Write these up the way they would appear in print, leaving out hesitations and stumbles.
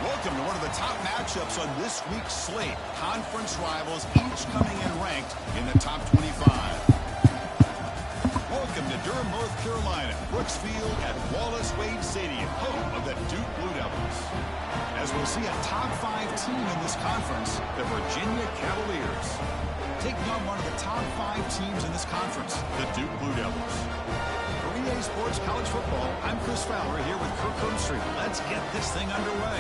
Welcome to one of the top matchups on this week's slate. Conference rivals, each coming in ranked in the top 25. Welcome to Durham, North Carolina, Brooks Field at Wallace Wade Stadium, home of the Duke Blue Devils. As we'll see a top 5 team in this conference, the Virginia Cavaliers. Taking on one of the top 5 teams in this conference, the Duke Blue Devils. For EA Sports College Football, I'm Chris Fowler here with Kirk Herbstreit. Let's get this thing underway.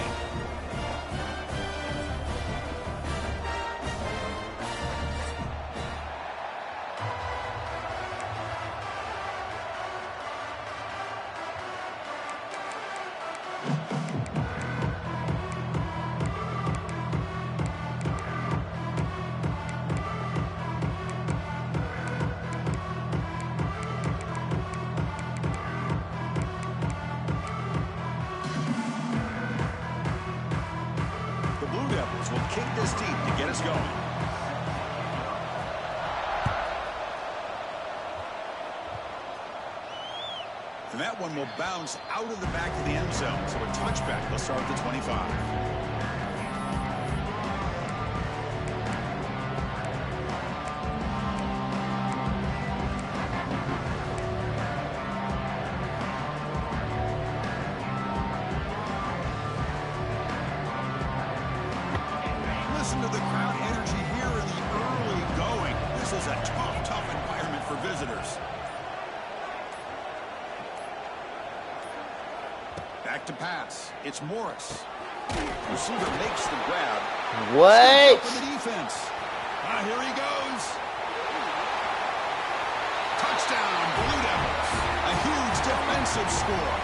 Will kick this deep to get us going. And that one will bounce out of the back of the end zone. So a touchback. They'll start at the 25. Listen to the crowd energy here in the early going. This is a tough environment for visitors. Back to pass. It's Morris. Receiver makes the grab. What? For the defense. Here he goes. Touchdown, Blue Devils. A huge defensive score.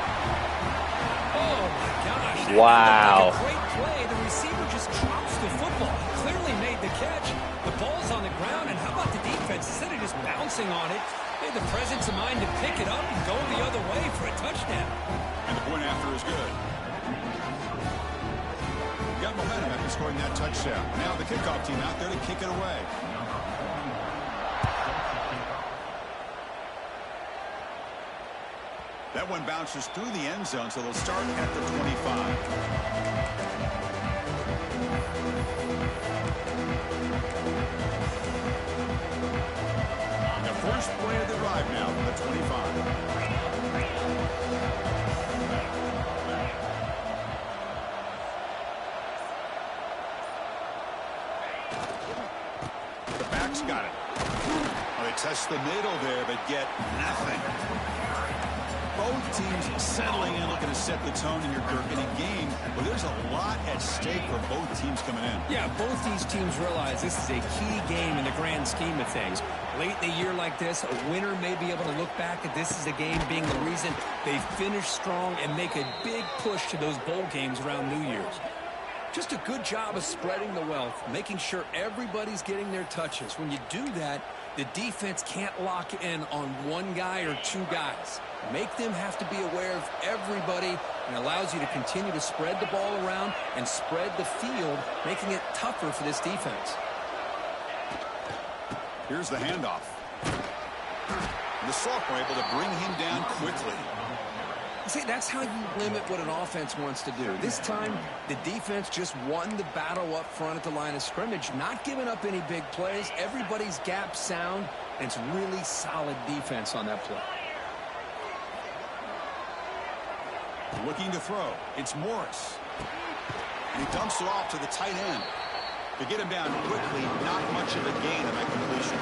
Oh, my gosh. Wow. Like a great play. The receiver just drops the football. He clearly made the catch. The ball's on the ground, and how about the defense? Instead of just bouncing on it, they had the presence of mind to pick it up and go the other way for a touchdown. And the point after is good. Got momentum after scoring that touchdown. Now the kickoff team out there to kick it away. That one bounces through the end zone, so they'll start at the 25. The first play of the drive now from the 25. The back's got it. Well, they test the middle there, but get nothing. Both teams settling in, looking to set the tone in your Kirk in a game where there's a lot at stake for both teams coming in. Yeah, both these teams realize this is a key game in the grand scheme of things. Late in a year like this, a winner may be able to look back at this as a game being the reason they finish strong and make a big push to those bowl games around New Year's. Just a good job of spreading the wealth, making sure everybody's getting their touches. When you do that, the defense can't lock in on one guy or two guys. Make them have to be aware of everybody, and allows you to continue to spread the ball around and spread the field, making it tougher for this defense. Here's the handoff. The sophomore able to bring him down quickly. See, that's how you limit what an offense wants to do. This time, the defense just won the battle up front at the line of scrimmage, not giving up any big plays. Everybody's gap sound, And it's really solid defense on that play. Looking to throw. It's Morris. And he dumps it off to the tight end. To get him down quickly, not much of a gain on that completion.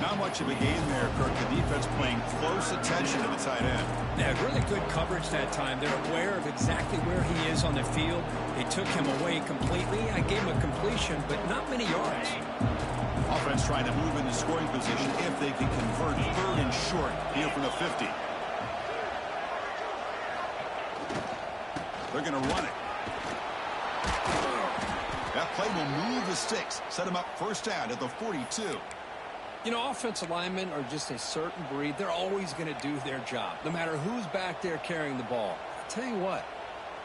Not much of a gain there, Kirk. The defense paying close attention to the tight end. Yeah, really good coverage that time. They're aware of exactly where he is on the field. They took him away completely. I gave him a completion, but not many yards. Offense trying to move into scoring position if they can convert 3rd and short here from the 50. They're going to run it. That play will move the sticks, set them up first down at the 42. You know, offensive linemen are just a certain breed. They're always going to do their job, no matter who's back there carrying the ball. I'll tell you what,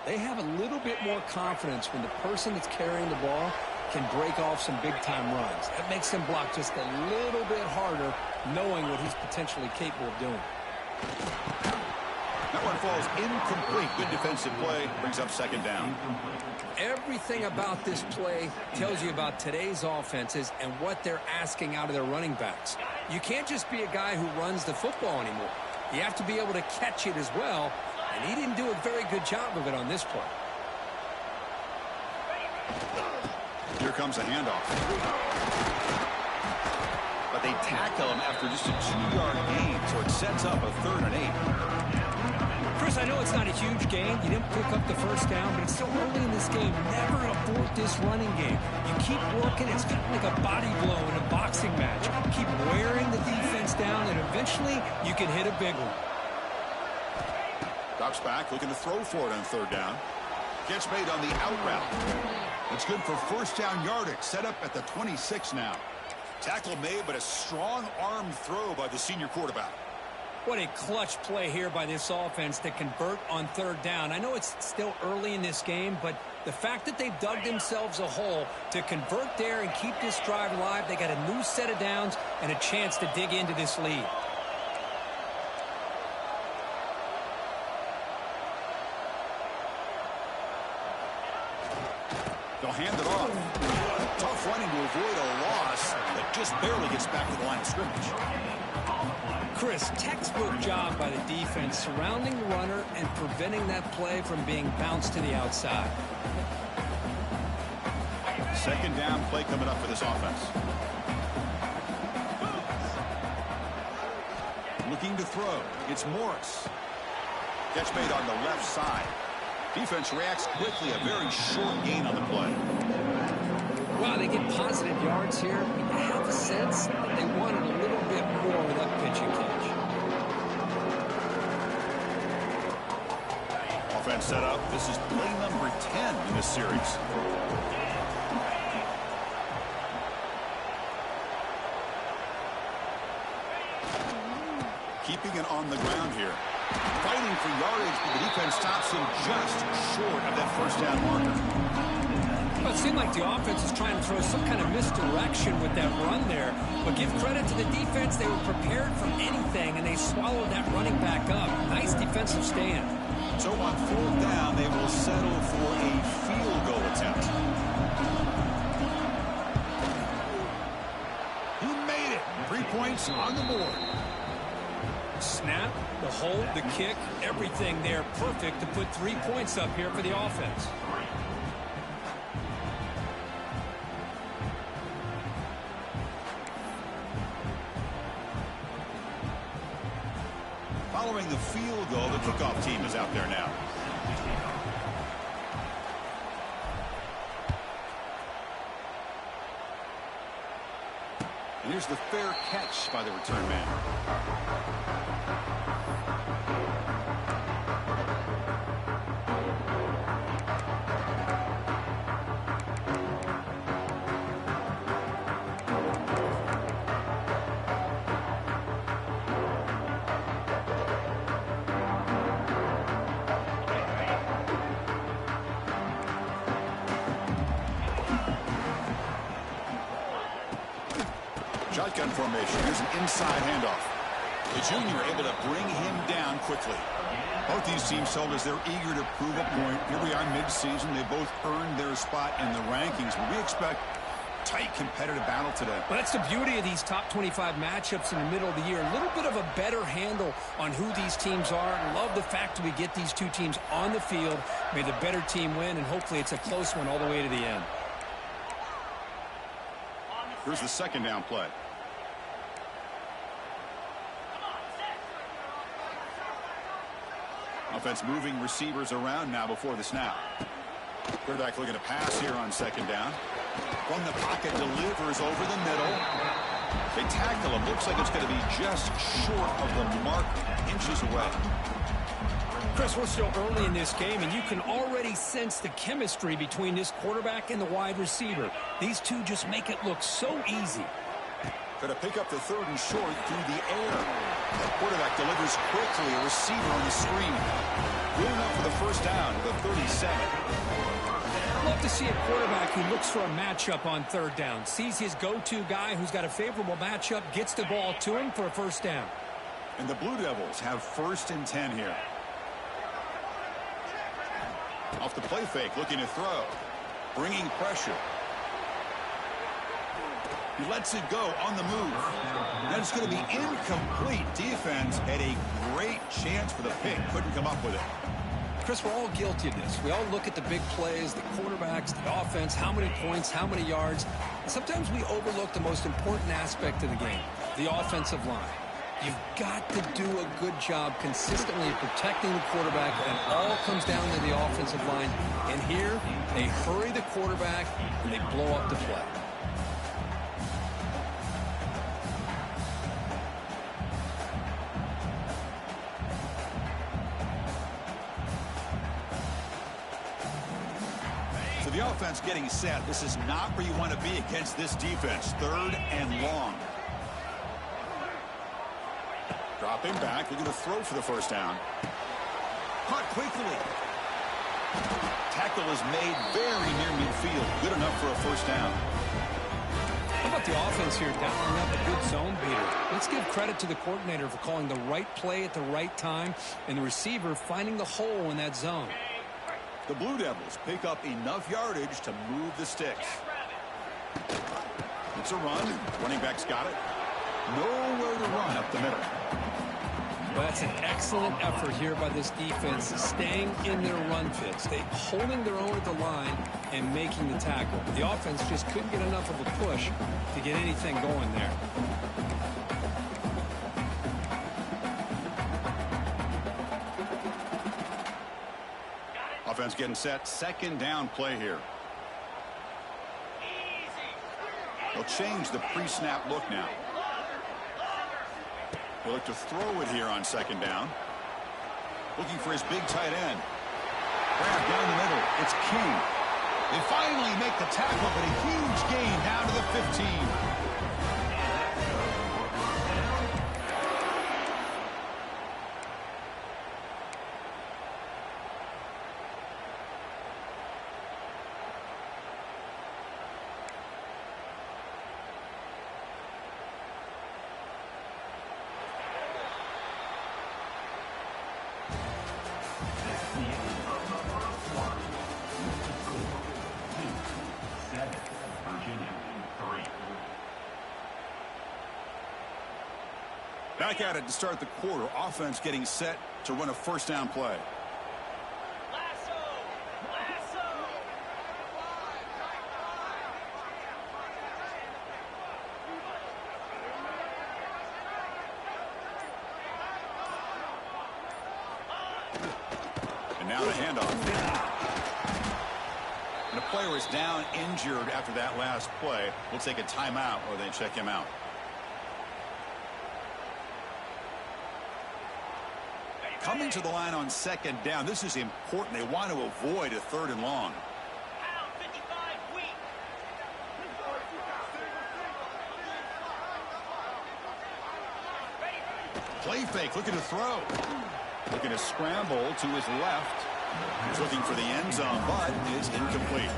they have a little bit more confidence when the person that's carrying the ball can break off some big-time runs. That makes them block just a little bit harder, knowing what he's potentially capable of doing. That one falls incomplete. Good defensive play. Brings up second down. Everything about this play tells you about today's offenses and what they're asking out of their running backs. You can't just be a guy who runs the football anymore. You have to be able to catch it as well, and he didn't do a very good job of it on this play. Here comes a handoff. But they tackle him after just a 2-yard gain, so it sets up a 3rd and 8. Chris, I know it's not a huge gain. You didn't pick up the first down, but it's still early in this game. Never abort this running game. You keep working. It's kind of like a body blow in a boxing match. Keep wearing the defense down, and eventually you can hit a big one. Drops back, looking to throw for it on 3rd down. Gets made on the out route. It's good for first down yardage. Set up at the 26 now. Tackle made, but a strong arm throw by the senior quarterback. What a clutch play here by this offense to convert on 3rd down. I know it's still early in this game, but the fact that they've dug themselves a hole to convert there and keep this drive alive, they got a new set of downs and a chance to dig into this lead. They'll hand it off. Tough running to avoid a loss that just barely gets back to the line of scrimmage. Chris, textbook job by the defense surrounding the runner and preventing that play from being bounced to the outside. Second down play coming up for this offense. Looking to throw. It's Morris. Catch made on the left side. Defense reacts quickly. A very short gain on the play. Wow, they get positive yards here. I have a sense that they wanted a little bit more with that pitch and catch. Offense set up. This is play number 10 in this series. Keeping it on the ground here. Fighting for yardage, but the defense stops him just short of that first down marker. Well, it seemed like the offense is trying to throw some kind of misdirection with that run there. But give credit to the defense. They were prepared for anything, and they swallowed that running back up. Nice defensive stand. So on 4th down, they will settle for a field goal attempt. He made it. 3 points on the board. Snap, the hold, the kick, everything there perfect to put 3 points up here for the offense. Following the field goal, the kickoff team is out there now. And here's the fair catch by the return man. Shotgun formation. Here's an inside handoff. The junior able to bring him down quickly. Both these teams told us they're eager to prove a point. Here we are mid-season. They both earned their spot in the rankings. But we expect tight competitive battle today. Well, that's the beauty of these top 25 matchups in the middle of the year. A little bit of a better handle on who these teams are. And love the fact that we get these two teams on the field. May the better team win, and hopefully it's a close one all the way to the end. Here's the second down play. Offense moving receivers around now before the snap. Quarterback looking to pass here on second down. From the pocket, delivers over the middle. They tackle him. Looks like it's going to be just short of the mark, inches away. Chris, we're still early in this game, and you can already sense the chemistry between this quarterback and the wide receiver. These two just make it look so easy. Going to pick up the third and short through the air. The quarterback delivers quickly. A receiver on the screen. Good enough for the first down to the 37. Love to see a quarterback who looks for a matchup on third down. Sees his go-to guy who's got a favorable matchup, gets the ball to him for a first down. And the Blue Devils have 1st and 10 here. Off the play fake, looking to throw. Bringing pressure. He lets it go on the move. And it's going to be incomplete. Defense had a great chance for the pick. Couldn't come up with it. Chris, we're all guilty of this. We all look at the big plays, the quarterbacks, the offense, how many points, how many yards. And sometimes we overlook the most important aspect of the game, the offensive line. You've got to do a good job consistently protecting the quarterback, and it all comes down to the offensive line. And here, they hurry the quarterback, and they blow up the play. So the offense getting set. This is not where you want to be against this defense. 3rd and long. Dropping back, looking to throw for the first down. Caught quickly. Tackle is made very near midfield. Good enough for a first down. How about the offense here dialing up a good zone beater? Let's give credit to the coordinator for calling the right play at the right time and the receiver finding the hole in that zone. The Blue Devils pick up enough yardage to move the sticks. It's a run. Running back's got it. Nowhere to run up the middle. Well, that's an excellent effort here by this defense, staying in their run fits. They holding their own at the line and making the tackle. The offense just couldn't get enough of a push to get anything going there. Offense getting set. Second down play here. They'll change the pre-snap look now. He'll look to throw it here on second down. Looking for his big tight end. Grab down the middle. It's King. They finally make the tackle, but a huge gain down to the 15. Back at it to start the quarter. Offense getting set to run a first down play. And now the handoff. And a player is down injured after that last play. We'll take a timeout or they check him out. Coming to the line on second down. This is important. They want to avoid a 3rd and long. Play fake, looking to throw. Looking to scramble to his left. He's looking for the end zone, but is incomplete.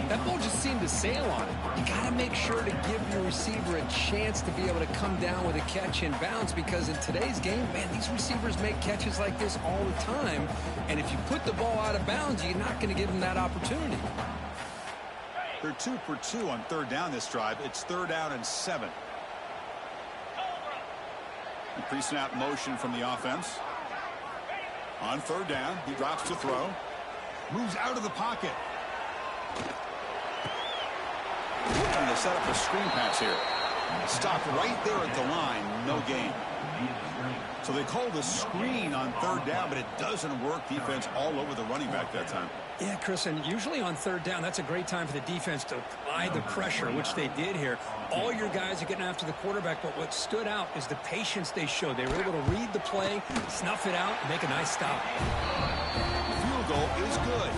That ball just seemed to sail on it. You got to make sure to give your receiver a chance to be able to come down with a catch and bounce, because in today's game, man, these receivers make catches like this all the time. And if you put the ball out of bounds, you're not going to give them that opportunity. They're 2 for 2 on third down this drive. It's 3rd down and 7. And pre-snap motion from the offense. On 3rd down, he drops to throw. Moves out of the pocket. Looking to set up a screen pass here. Stopped right there at the line. No gain. So they called a screen on 3rd down, but it doesn't work. Defense all over the running back that time. Yeah, Chris, and usually on 3rd down, that's a great time for the defense to apply the pressure, which they did here. All your guys are getting after the quarterback, but what stood out is the patience they showed. They were able to read the play, snuff it out, and make a nice stop. The field goal is good.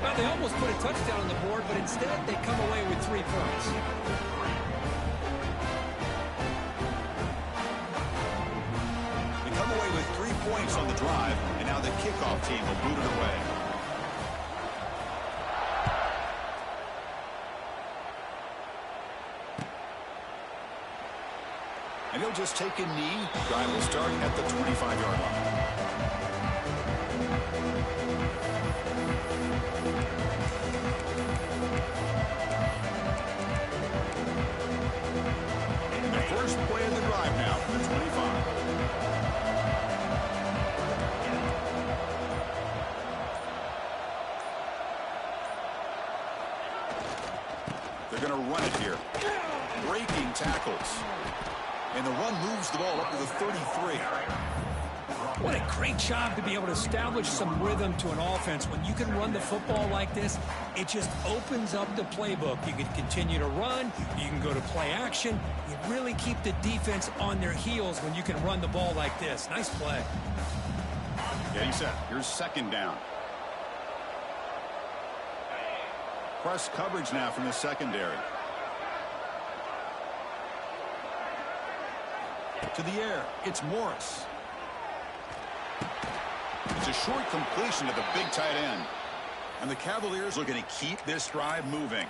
Well, they almost put a touchdown on the board, but instead they come away with 3 points. Come away with 3 points on the drive, and now the kickoff team will boot it away. And he'll just take a knee. Drive will start at the 25-yard line. The first play of the drive now from the 25. They're going to run it here. Breaking tackles. And the run moves the ball up to the 33. What a great job to be able to establish some rhythm to an offense. When you can run the football like this, it just opens up the playbook. You can continue to run. You can go to play action. You really keep the defense on their heels when you can run the ball like this. Nice play. Getting set. Here's 2nd down. Press coverage now from the secondary. To the air. It's Morris. It's a short completion to the big tight end. And the Cavaliers looking to keep this drive moving.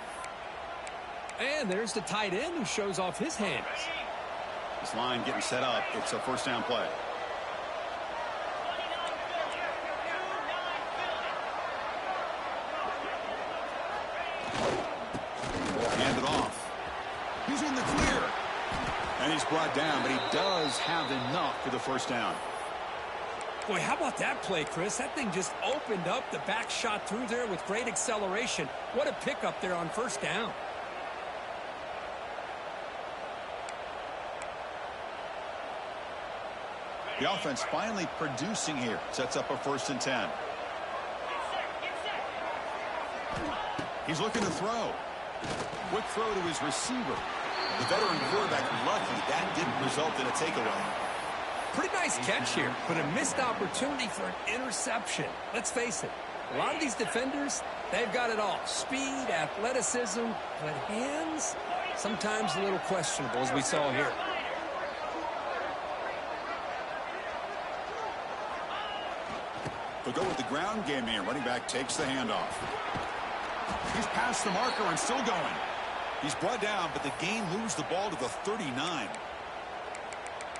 And there's the tight end who shows off his hands. This line getting set up. It's a 1st down play. Hand it off. He's in the clear. And he's brought down, but he does have enough for the 1st down. Boy, how about that play, Chris? That thing just opened up. The back shot through there with great acceleration. What a pickup there on 1st down. The offense finally producing here. Sets up a 1st and 10. He's looking to throw. Quick throw to his receiver. The veteran quarterback lucky that didn't result in a takeaway. Pretty nice catch here, but a missed opportunity for an interception. Let's face it, a lot of these defenders, they've got it all. Speed, athleticism, but hands, sometimes a little questionable, as we saw here. They'll go with the ground game here. Running back takes the handoff. He's past the marker and still going. He's brought down, but the gain moves the ball to the 39.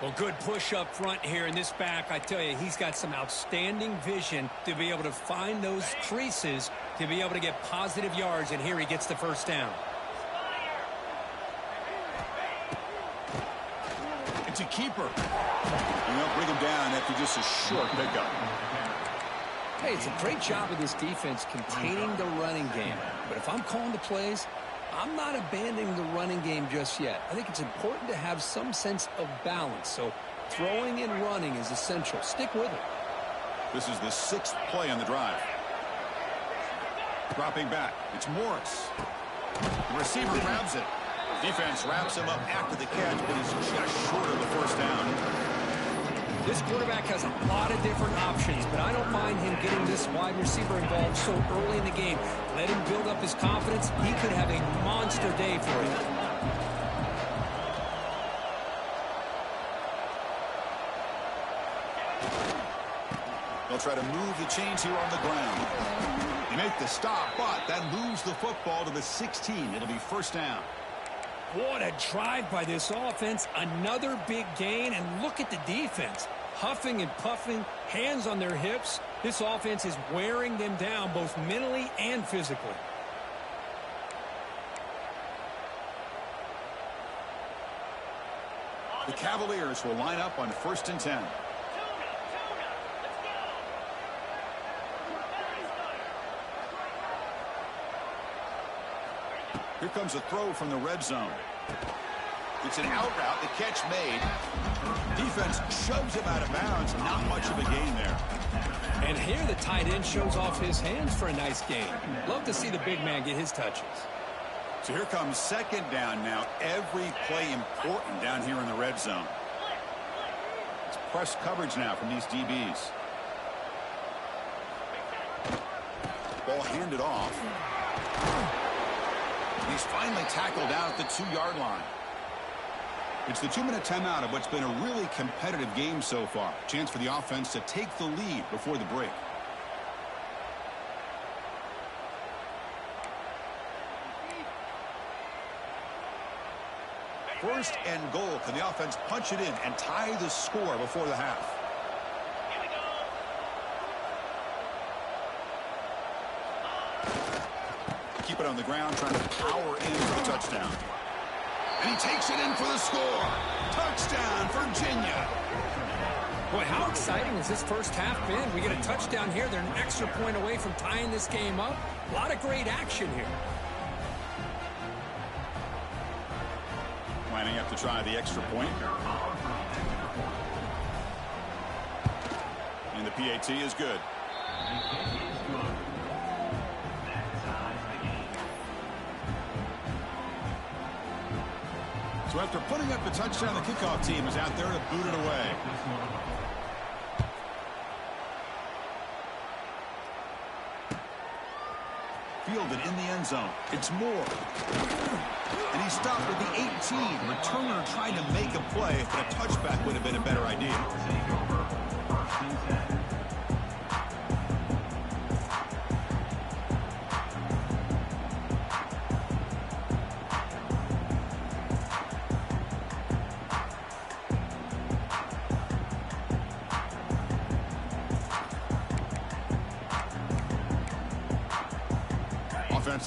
Well, good push up front here in this back. I tell you, he's got some outstanding vision to be able to find those creases to be able to get positive yards, and here he gets the 1st down. It's a keeper. And they'll bring him down after just a short pickup. Hey, it's a great job of this defense containing the running game. But if I'm calling the plays, I'm not abandoning the running game just yet. I think it's important to have some sense of balance. So throwing and running is essential. Stick with it. This is the 6th play on the drive. Dropping back. It's Morris. The receiver grabs it. Defense wraps him up after the catch, but he's just short of the 1st down. This quarterback has a lot of different options, but I don't mind him getting this wide receiver involved so early in the game. Let him build up his confidence. He could have a monster day for you. They'll try to move the chains here on the ground. They make the stop, but that moves the football to the 16. It'll be 1st down. What a drive by this offense. Another big gain, and look at the defense. Huffing and puffing, hands on their hips. This offense is wearing them down both mentally and physically. The Cavaliers will line up on 1st and 10. Here comes a throw from the red zone. It's an out route. The catch made. Defense shoves him out of bounds. Not much of a gain there. And here the tight end shows off his hands for a nice gain. Love to see the big man get his touches. So here comes 2nd down now. Every play important down here in the red zone. It's press coverage now from these DBs. Ball handed off. He's finally tackled out at the 2-yard line. It's the 2-minute timeout of what's been a really competitive game so far. Chance for the offense to take the lead before the break. First and goal. Can the offense punch it in and tie the score before the half? Keep it on the ground, trying to power in for the touchdown. And he takes it in for the score. Touchdown, Virginia. Boy, how exciting has this first half been? We get a touchdown here. They're an extra point away from tying this game up. A lot of great action here. Lining up to try the extra point. And the PAT is good. So after putting up the touchdown, the kickoff team is out there to boot it away. Fielded in the end zone. It's Moore. And he stopped at the 18. Returner trying to make a play, but a touchback would have been a better idea.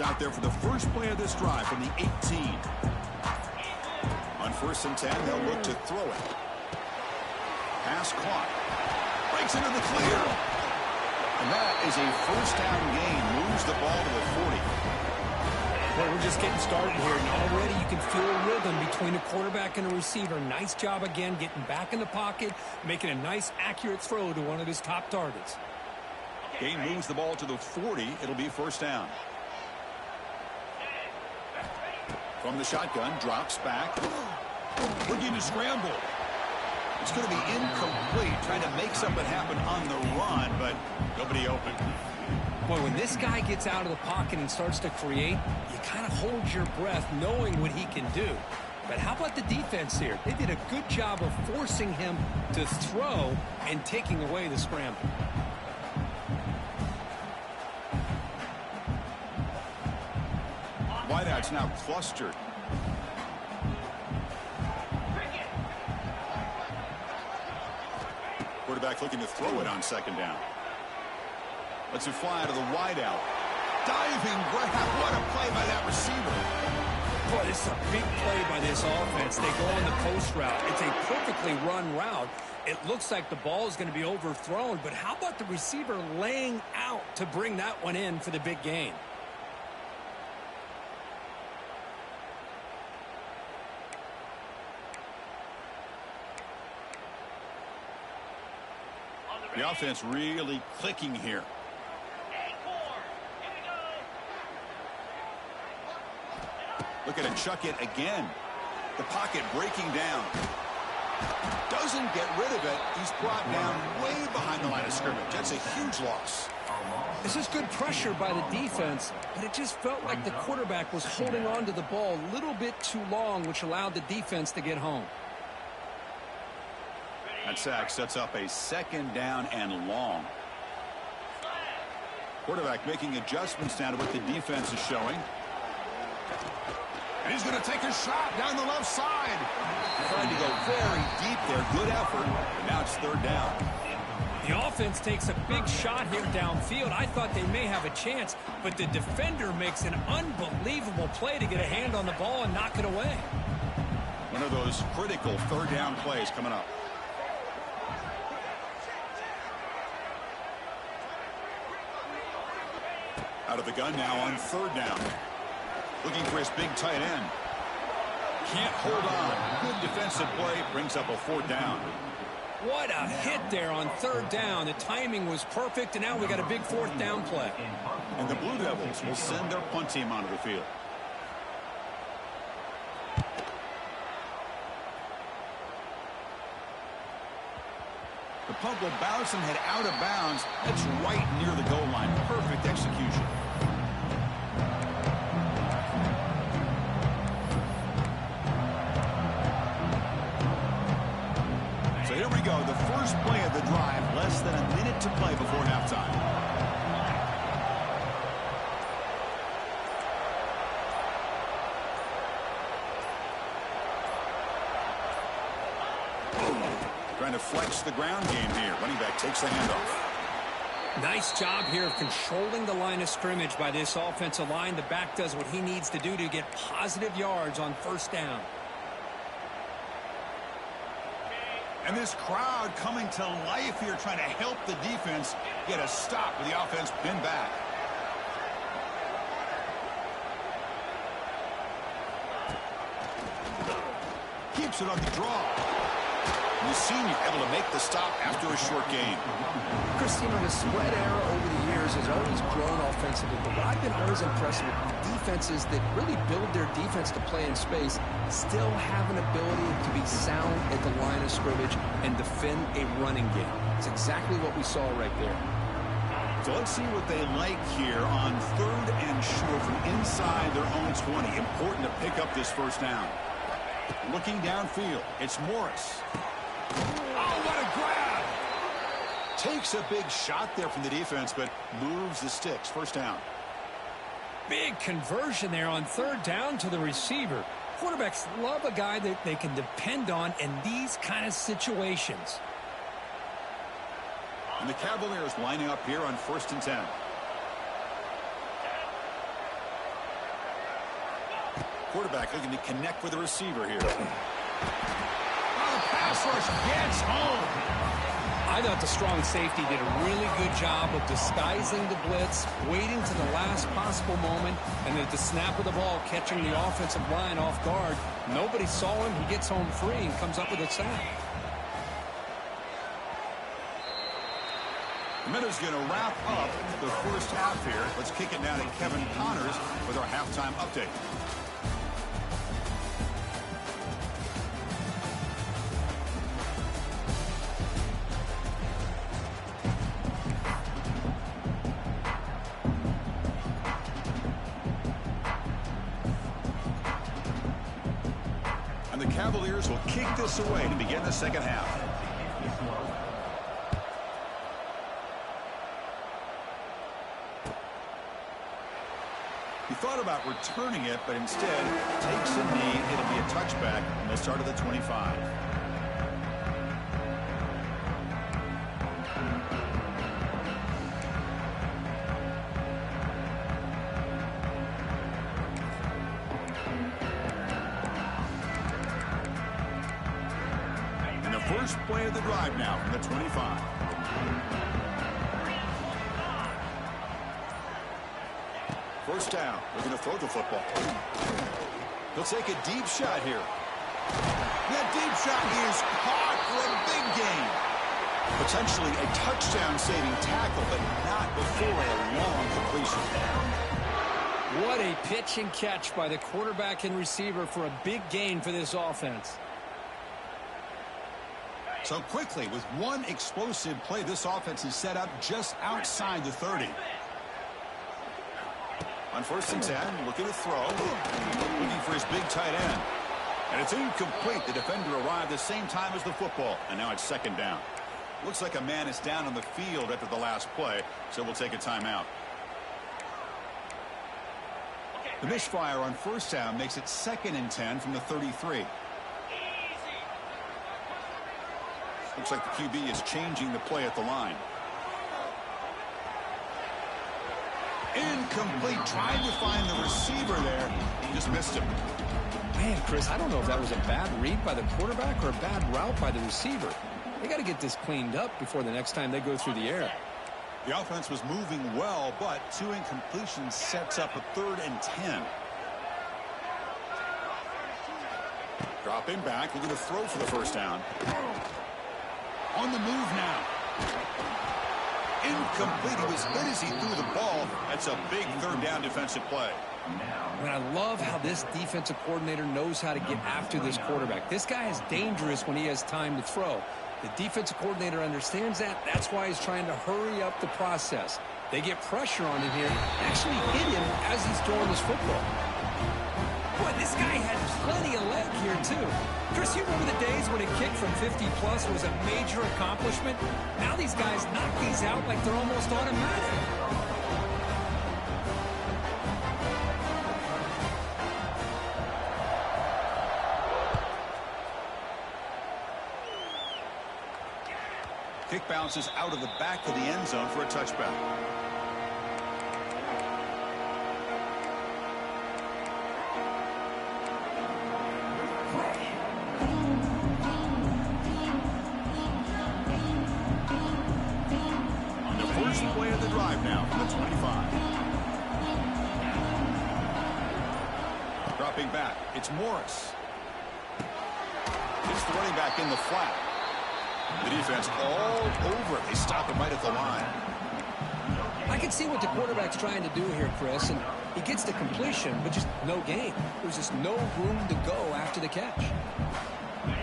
Out there for the first play of this drive from the 18. On 1st and 10, they'll look to throw it. Pass caught. Breaks into the clear. And that is a 1st down gain. Moves the ball to the 40. Well, we're just getting started here, and already you can feel a rhythm between the quarterback and the receiver. Nice job again getting back in the pocket, making a nice, accurate throw to one of his top targets. Gain moves the ball to the 40. It'll be 1st down. From the shotgun, drops back. Looking to scramble. It's going to be incomplete, trying to make something happen on the run, but nobody open. Boy, when this guy gets out of the pocket and starts to create, you kind of hold your breath knowing what he can do. But how about the defense here? They did a good job of forcing him to throw and taking away the scramble. Wideouts now clustered. Quarterback looking to throw it on 2nd down. Lets it fly to the wideout. Diving grab. What a play by that receiver. Boy, this is a big play by this offense. They go on the post route. It's a perfectly run route. It looks like the ball is going to be overthrown, but how about the receiver laying out to bring that one in for the big gain? The offense really clicking here. Looking to chuck it again. The pocket breaking down. Doesn't get rid of it. He's brought down way behind the line of scrimmage. That's a huge loss. This is good pressure by the defense, but it just felt like the quarterback was holding on to the ball a little bit too long, which allowed the defense to get home. That sack sets up a 2nd down and long. Quarterback making adjustments now to what the defense is showing. And he's going to take a shot down the left side. Trying to go very deep there. Good effort. And now it's 3rd down. The offense takes a big shot here downfield. I thought they may have a chance, but the defender makes an unbelievable play to get a hand on the ball and knock it away. One of those critical third down plays coming up. Out of the gun now on third down. Looking for his big tight end. Can't hold on. Good defensive play. Brings up a fourth down. What a hit there on third down. The timing was perfect, and now we got a big fourth down play. And the Blue Devils will send their punt team onto the field. The punt will bounce and head out of bounds. That's right near the goal line. Perfect execution. So here we go. The first play of the drive. Less than a minute to play before halftime. Trying to flex the ground game here. Running back takes the handoff. Nice job here of controlling the line of scrimmage by this offensive line. The back does what he needs to do to get positive yards on first down. And this crowd coming to life here, trying to help the defense get a stop with the offense pinned back. Keeps it on the draw. The senior able to make the stop after a short gain. Chris, you know, the spread era over the years has always grown offensively, but what I've been always impressed with defenses that really build their defense to play in space still have an ability to be sound at the line of scrimmage and defend a running game. It's exactly what we saw right there. So let's see what they like here on third and short from inside their own 20. Important to pick up this first down. Looking downfield, it's Morris. Oh, what a grab! Takes a big shot there from the defense, but moves the sticks. First down. Big conversion there on third down to the receiver. Quarterbacks love a guy that they can depend on in these kind of situations. And the Cavaliers lining up here on 1st and 10. Quarterback looking to connect with the receiver here. Oh, the pass rush gets home. I thought the strong safety did a really good job of disguising the blitz, waiting to the last possible moment, and at the snap of the ball, catching the offensive line off guard. Nobody saw him. He gets home free and comes up with a sack. The Meadows going to wrap up the first half here. Let's kick it down to Kevin Connors with our halftime update. And the Cavaliers will kick this away to begin the second half. He thought about returning it, but instead takes a knee. It'll be a touchback, and they'll start at the 25. And the first play of the drive now from the 25. First down. We're going to throw the football. He'll take a deep shot here. That deep shot is caught for a big gain. Potentially a touchdown-saving tackle, but not before a long completion. What a pitch and catch by the quarterback and receiver for a big gain for this offense. So quickly, with one explosive play, this offense is set up just outside the 30. On 1st and 10, looking to throw. Looking for his big tight end. And it's incomplete. The defender arrived the same time as the football. And now it's second down. Looks like a man is down on the field after the last play, so we'll take a timeout. The misfire on 1st down makes it 2nd and 10 from the 33. Looks like the QB is changing the play at the line. Incomplete, trying to find the receiver there. Just missed him. Man, Chris, I don't know if that was a bad read by the quarterback or a bad route by the receiver. They got to get this cleaned up before the next time they go through the air. The offense was moving well, but 2 incompletions sets up a 3rd and 10. Dropping back, looking to throw for the first down. On the move now. Incomplete. He was hit as he threw the ball. That's a big 3rd down defensive play. And I love how this defensive coordinator knows how to get after this quarterback. This guy is dangerous when he has time to throw. The defensive coordinator understands that. That's why he's trying to hurry up the process. They get pressure on him here. Actually hit him as he's throwing this football. Boy, this guy had plenty of leg here, too. Chris, you remember the days when a kick from 50-plus was a major accomplishment? Now these guys knock these out like they're almost automatic. Kick bounces out of the back of the end zone for a touchback. On the first play of the drive now from the 25. Dropping back, it's Morris. It's the running back in the flat. The defense all over it. They stop him right at the line. I can see what the quarterback's trying to do here, Chris, and he gets the completion, but just no gain. There's just no room to go after the catch.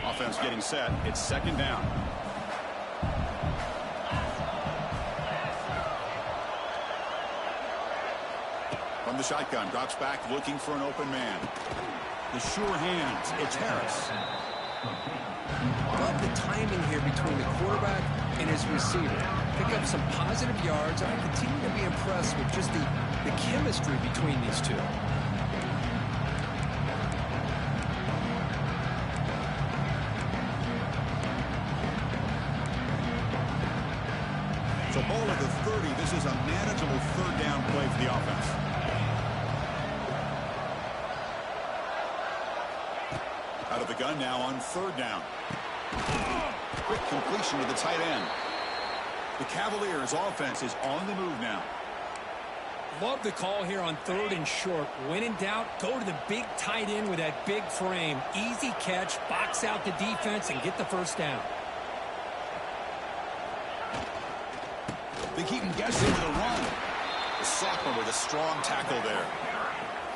Offense getting set. It's 2nd down. From the shotgun, drops back looking for an open man. The sure hands. It's Harris. Love the timing here between the quarterback and his receiver. Pick up some positive yards, and I continue to be impressed with just the chemistry between these two. So ball at the 30. This is a manageable 3rd down play for the offense. Out of the gun now on 3rd down. Quick completion to the tight end. The Cavaliers' offense is on the move now. Love the call here on 3rd and short. When in doubt, go to the big tight end with that big frame. Easy catch, box out the defense, and get the first down. They keep him guessing with a run. The sophomore with a strong tackle there.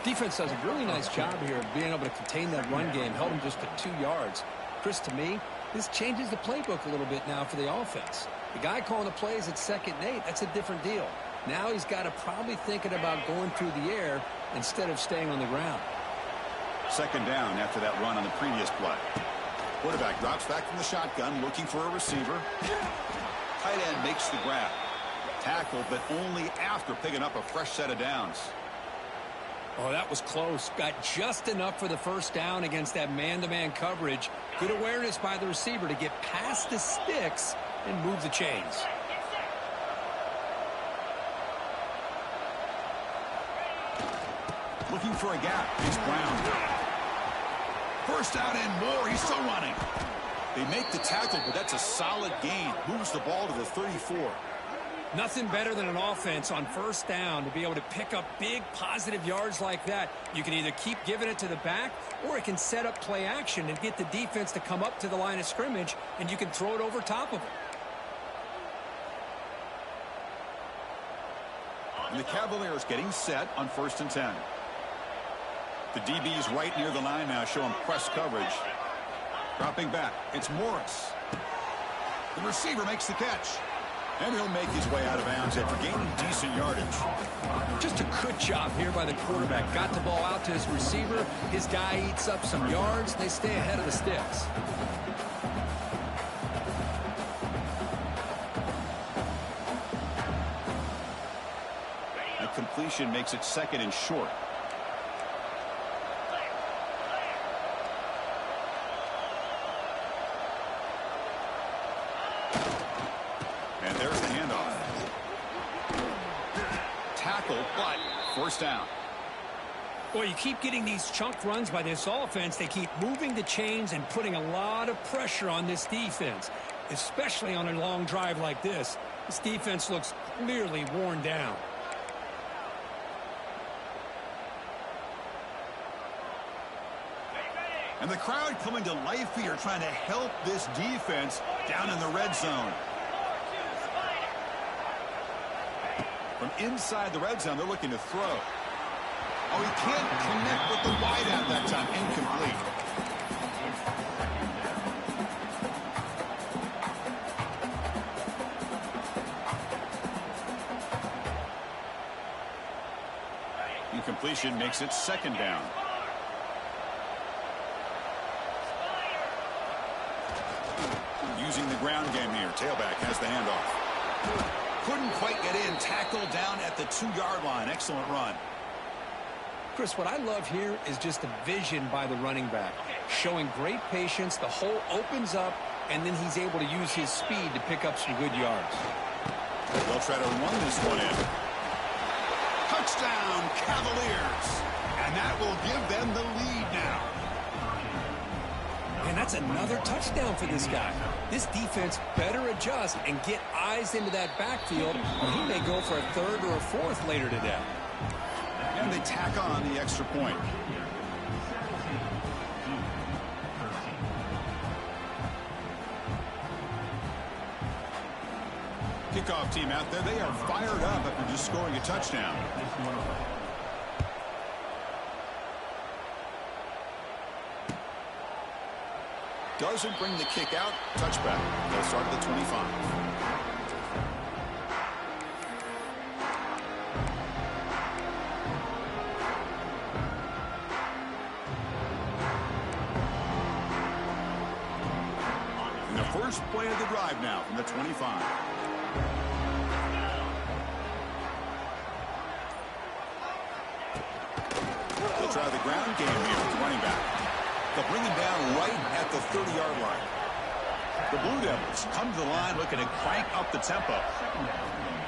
Defense does a really nice job here of being able to contain that run game, held him just to 2 yards. Chris, to me, this changes the playbook a little bit now for the offense. The guy calling the plays at 2nd and 8, that's a different deal. Now he's got to probably thinking about going through the air instead of staying on the ground. 2nd down after that run on the previous play. Quarterback drops back from the shotgun, looking for a receiver. Tight end makes the grab. Tackled, but only after picking up a fresh set of downs. Oh, that was close. Got just enough for the first down against that man-to-man coverage. Good awareness by the receiver to get past the sticks and move the chains. Looking for a gap. It's Brown. First out and more. He's still running. They make the tackle, but that's a solid gain. Moves the ball to the 34. Nothing better than an offense on first down to be able to pick up big positive yards like that. You can either keep giving it to the back, or it can set up play action and get the defense to come up to the line of scrimmage, and you can throw it over top of it. And the Cavaliers getting set on 1st and 10. The DB's right near the line now, showing press coverage. Dropping back, it's Morris. The receiver makes the catch. And he'll make his way out of bounds after gaining decent yardage. Just a good job here by the quarterback. Got the ball out to his receiver. His guy eats up some yards. They stay ahead of the sticks. The completion makes it 2nd and short. And there's the handoff. Tackle, but first down. Well, you keep getting these chunk runs by this offense. They keep moving the chains and putting a lot of pressure on this defense, especially on a long drive like this. This defense looks clearly worn down. And the crowd coming to life here, trying to help this defense down in the red zone. From inside the red zone, they're looking to throw. Oh, he can't connect with the wide out that time. Incomplete. Incompletion makes it second down. Using the ground game here. Tailback has the handoff. Couldn't quite get in. Tackle down at the 2-yard line. Excellent run. Chris, what I love here is just the vision by the running back. Showing great patience. The hole opens up, and then he's able to use his speed to pick up some good yards. They'll try to run this one in. Touchdown, Cavaliers. And that will give them the lead now. And that's another touchdown for this guy. This defense better adjust and get eyes into that backfield, or he may go for a third or a fourth later today. And they tack on the extra point. Kickoff team out there. They are fired up after just scoring a touchdown. Doesn't bring the kick out. Touchback. They'll start at the 25. And the first play of the drive now from the 25. They'll try the ground game here with the running back. They'll bring him down right at the 30-yard line. The Blue Devils come to the line looking to crank up the tempo.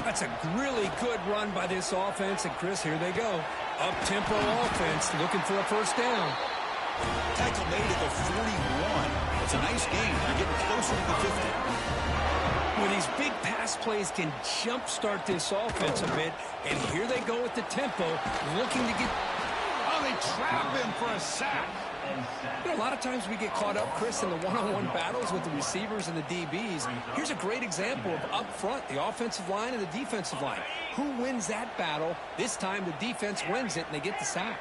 That's a really good run by this offense. And, Chris, here they go. Up-tempo offense looking for a first down. Tackle made at the 41. It's a nice gain. They're getting closer to the 50. Well, these big pass plays can jumpstart this offense a bit. And here they go with the tempo, looking to get... Oh, they trap him for a sack. You know, a lot of times we get caught up, Chris, in the one-on-one battles with the receivers and the DBs. Here's a great example of up front, the offensive line and the defensive line. Who wins that battle? This time the defense wins it, and they get the sack.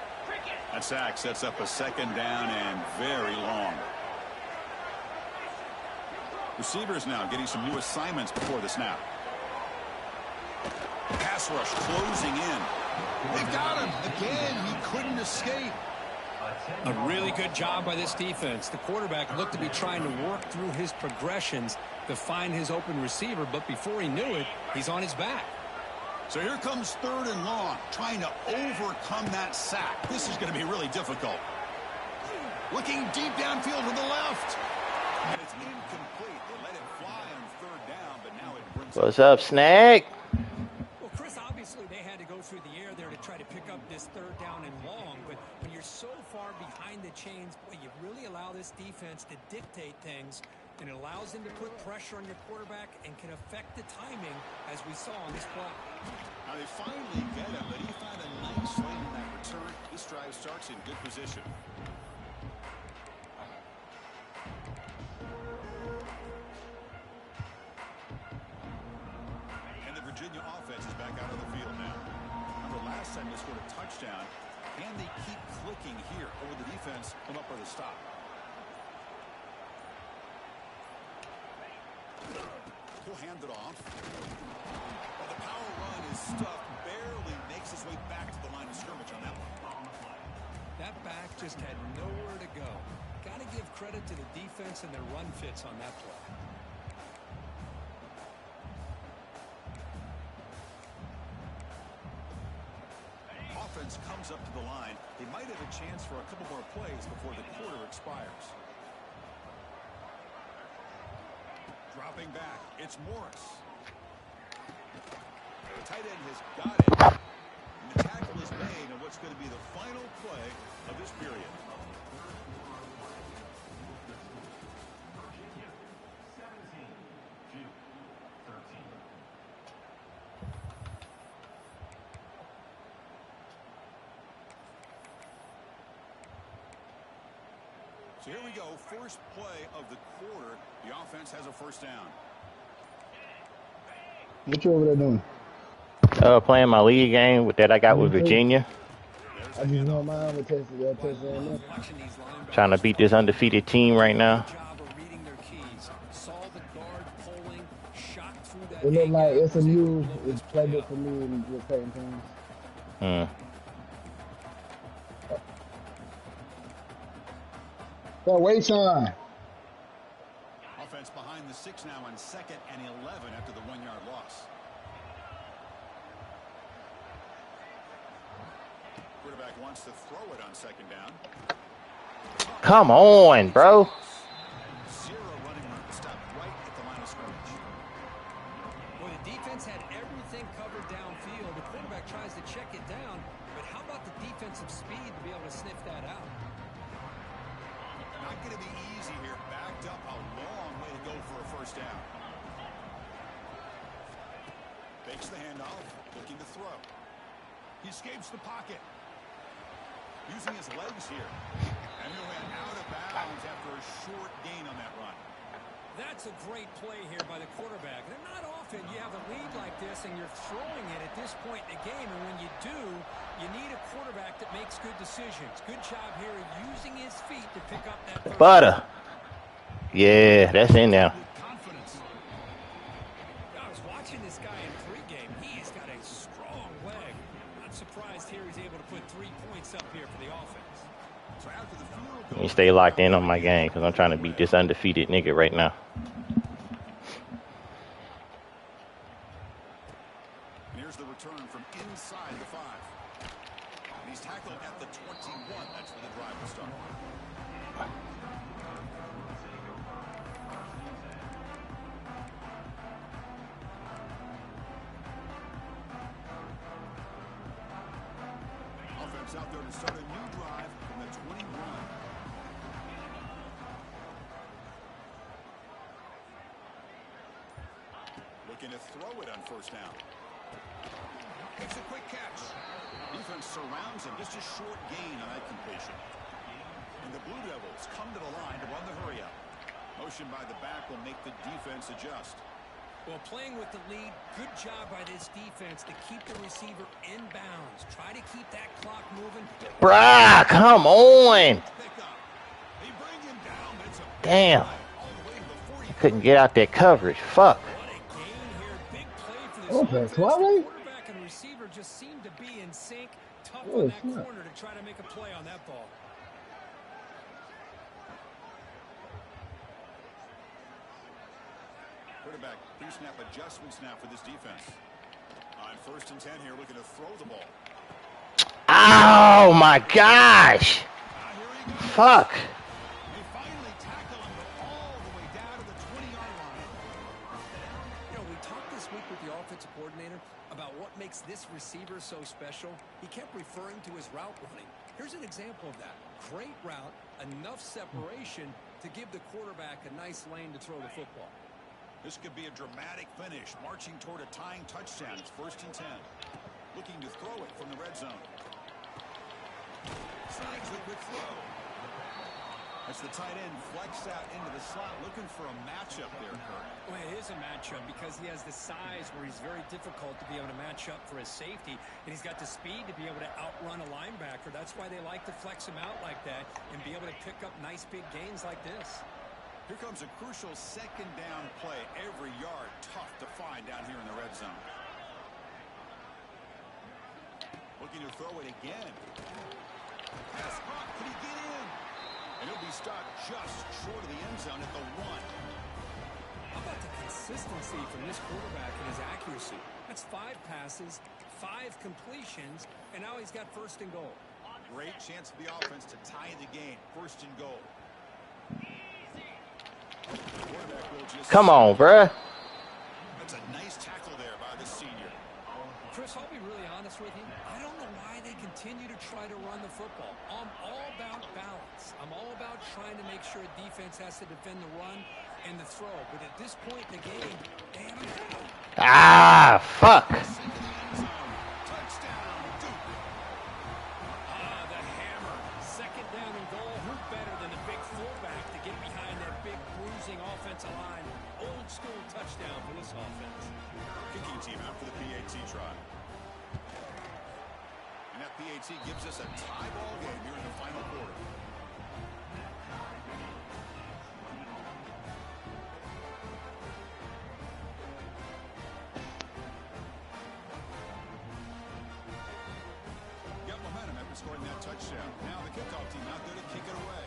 That sack sets up a second down and very long. Receivers now getting some new assignments before the snap. Pass rush closing in. They've got him. Again, he couldn't escape. A really good job by this defense. The quarterback looked to be trying to work through his progressions to find his open receiver, but before he knew it, he's on his back. So here comes third and long, trying to overcome that sack. This is going to be really difficult. Looking deep downfield to the left. And it's incomplete. They let it fly on third down, but now it brings... What's up, Snake? Well, Chris, obviously they had to go through the air there to try to pick up this third down and long, but when you're so far behind the chains, boy, you really allow this defense to dictate things, and it allows them to put pressure on your quarterback and can affect the timing, as we saw on this play. Now they finally get him, but he found a nice lane in that return. This drive starts in good position. And the Virginia offense is back out on the field now. Remember last time they scored a touchdown. Can they keep clicking here, or will the defense come up with a stop? He'll hand it off. Well, the power run is stuffed. Barely makes his way back to the line of scrimmage on that one. That back just had nowhere to go. Got to give credit to the defense and their run fits on that play. Offense comes up to the line. They might have a chance for a couple more plays before the quarter expires. Dropping back, it's Morris. The tight end has got it. And the tackle is made. made in what's going to be the final play of this period. So here we go, first play of the quarter. The offense has a first down. What you over there doing? Playing my league game that I got with Virginia. I just know mine with Texas A&M. Trying to beat this undefeated team right now. It look like SMU is playbook for me with certain things. So wait on. Offense behind the 6 now on 2nd and 11 after the 1-yard loss. Quarterback wants to throw it on 2nd down. Come on, bro. 0 running room. Stopped right at the line of scrimmage. Well, the defense had everything covered downfield. The quarterback tries to check it down, but how about the defensive speed to be able to sniff that out? Not going to be easy here. Backed up a long way to go for a first down. Fakes the handoff, looking to throw. He escapes the pocket. Using his legs here. And he went out of bounds after a short gain on that run. That's a great play here by the quarterback. And not often you have a lead like this and you're throwing it at this point in the game. And when you do, you need a quarterback that makes good decisions. Good job here using his feet to pick up that first Butter. Yeah, that's in there. I was watching this guy in pregame. He's got a strong leg. Not surprised here he's able to put 3 points up here for the offense. So after the field Let me stay locked in on my game because I'm trying to beat this undefeated nigga right now. And here's the return from inside the 5. And he's tackled at the 21. That's where the drive will start. Offense out there to start a new drive from the 21. Looking to throw it on first down. It's a quick catch. Defense surrounds him. Just a short gain on that completion. And the Blue Devils come to the line to run the hurry up. Motion by the back will make the defense adjust. Well, playing with the lead, good job by this defense to keep the receiver in bounds. Try to keep that clock moving. Bruh, come on. They bring him down, but it's a Damn. all the way to the 40. Couldn't get out that coverage. Fuck. What a gain here. Big play for this Okay, offense. Twilight? The quarterback and receiver just seem to be in sync. Tough Oh, on that snap. corner to try to make a play on that ball. Quarterback pre-snap adjustments now for this defense. On 1st and 10 here, looking to throw the ball. Oh my gosh. Here he goes. Fuck. They finally tackle him all the way down to the 20-yard line. You know, we talked this week with the offensive coordinator about what makes this receiver so special. He kept referring to his route running. Here's an example of that. Great route, enough separation to give the quarterback a nice lane to throw the football. This could be a dramatic finish, marching toward a tying touchdown. It's 1st and 10. Looking to throw it from the red zone. Snags the quick throw. As the tight end flexed out into the slot, looking for a matchup there, Kurt. Well, it is a matchup because he has the size where he's very difficult to be able to match up for his safety, and he's got the speed to be able to outrun a linebacker. That's why they like to flex him out like that and be able to pick up nice big gains like this. Here comes a crucial 2nd down play. Every yard tough to find down here in the red zone. Looking to throw it again. Pass caught. Can he get in? And he'll be stopped just short of the end zone at the 1. How about the consistency from this quarterback and his accuracy? That's 5 passes, 5 completions, and now he's got 1st and goal. Great chance for the offense to tie the game. 1st and goal. Come on, bruh. That's a nice tackle there by the senior. Chris, I'll be really honest with you. I don't know why they continue to try to run the football. I'm all about balance. I'm all about trying to make sure a defense has to defend the run and the throw. But at this point in the game, they haven't got it. Ah, fuck. Touchdown, Duke. The hammer. Second down and goal. Who better than the big fullback to get behind that big bruising offensive line? Old school touchdown for this offense. Kicking team out for the PAT try. And that PAT gives us a tie ball game here in the final quarter. Got momentum after scoring that touchdown. Now the kickoff team out there to kick it away.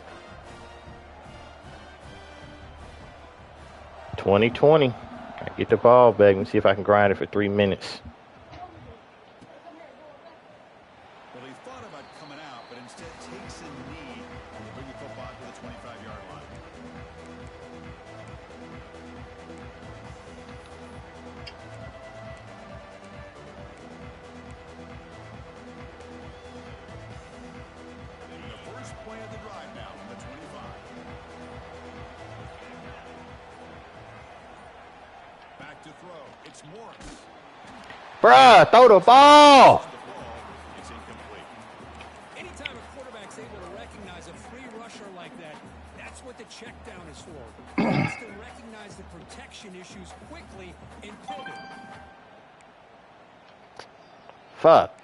2020. I get the ball back and see if I can grind it for 3 minutes. Well, he thought about coming out, but instead takes a knee and bring the football to the 25-yard line. And the first play of the drive now on the 25. Back to throw. It's Morris. Bruh, throw the ball. The ball is incomplete. Anytime a quarterback's able to recognize a free rusher like that, that's what the check down is for. He has to recognize the protection issues quickly and pivot. Fuck.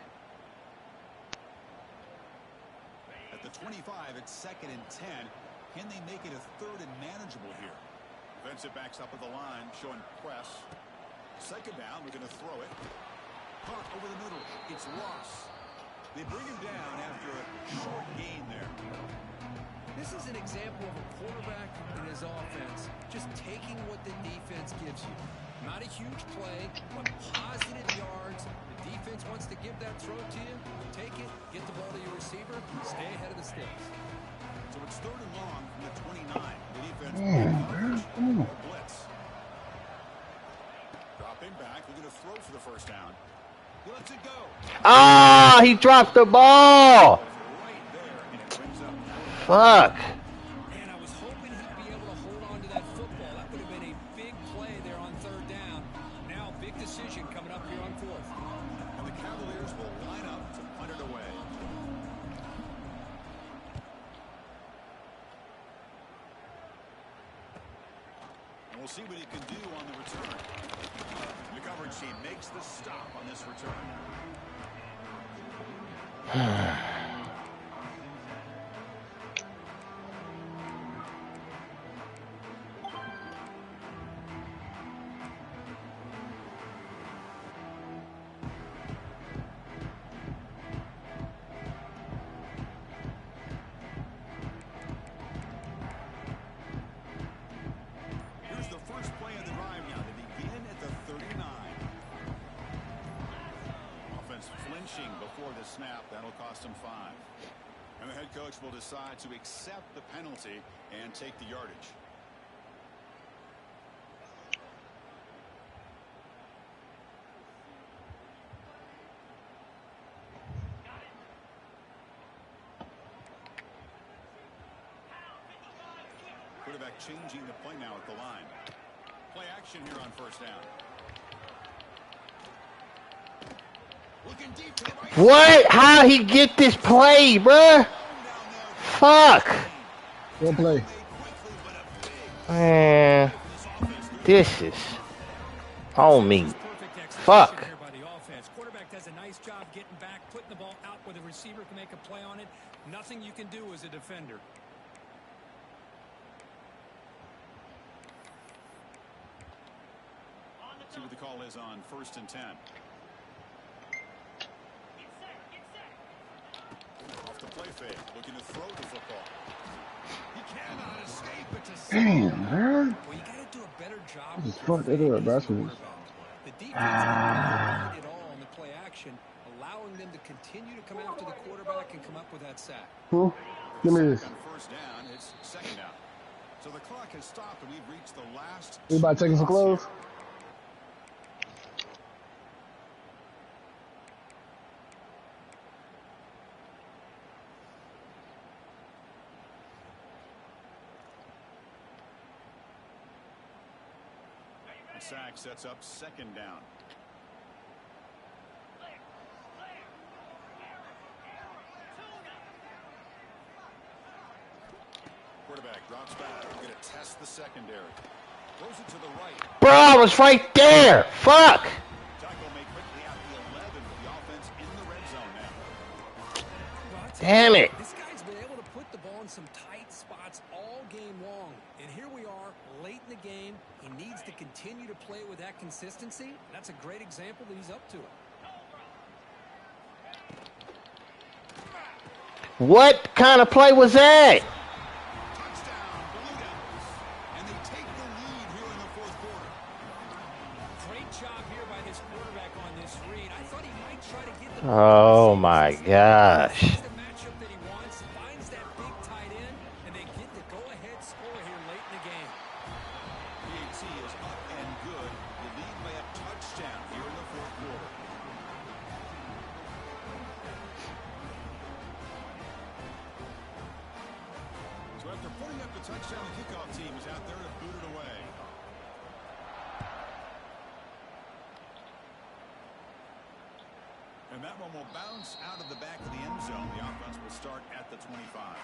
At the 25, it's 2nd and 10. Can they make it a 3rd and manageable here? Defensive backs up at the line, showing press. 2nd down, we're going to throw it. Caught over the middle. It's Ross. They bring him down after a short gain there. This is an example of a quarterback and his offense just taking what the defense gives you. Not a huge play, but positive yards. The defense wants to give that throw to you. Take it, get the ball to your receiver, stay ahead of the sticks. So it's 3rd and long from the 29. The defense will blitz. Dropping back, looking to throw for the first down. He lets it go. Ah, he dropped the ball. Right there, and it brings up. Fuck. And I was hoping he'd be able to hold on to that football. That would have been a big play there on 3rd down. Now, big decision coming up here on 4th. And the Cavaliers will line up to punt it away. And we'll see what he can do on the return. The coverage team makes the stop on this return. Here's the first play of the drive now. They begin at the 39. Offense flinching before the snap. That'll cost them 5. And the head coach will decide to accept the penalty and take the yardage. Quarterback changing the play now at the line. Play action here on 1st down. Looking deep to the right. What? How he get this play, bruh? Fuck. Good play. Man, this is on me. Fuck. Here by the offense. Quarterback does a nice job getting back, putting the ball out where the receiver can make a play on it. Nothing you can do as a defender. See what the call is on 1st and 10. Off the play fake, looking to throw the football. He cannot escape it to Damn, man. Well, you got to do a better job. What the fuck they do at basketball? The defense did it all on the play action, allowing them to continue to come after the quarterback and come up with that sack. Give me this. On 1st down, it's 2nd down. So the clock has stopped and we've reached the last. Anybody taking some clothes? that sack sets up second down. Quarterback drops back. We're going to test the secondary. Throws it to the right. Bro, I was right there. Fuck. Tackle made quickly at the 11 with the offense in the red zone now. Damn it. This guy's been able to put the ball in some tight spots all game long. And here we are, late in the game. He needs to continue to play with that consistency. That's a great example that he's up to it. What kind of play was that? Touchdown, Blue Devils. And they take the lead here in the fourth quarter. Great job here by this quarterback on this read. I thought he might try to get the Oh my gosh. Finds the matchup that he wants, finds that big tight end, and they get the go-ahead score here late in the game. PAT is up and good. The lead by a touchdown here in the fourth quarter. So after putting up the touchdown, the kickoff team is out there to boot it away. And that one will bounce out of the back of the end zone. The offense will start at the 25.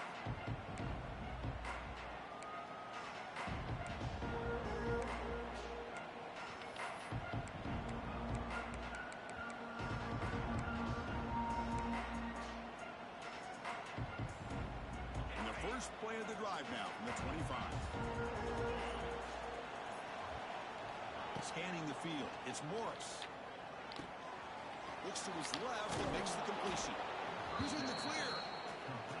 And the first play of the drive now from the 25. Scanning the field, it's Morris. Looks to his left and makes the completion. He's in the clear.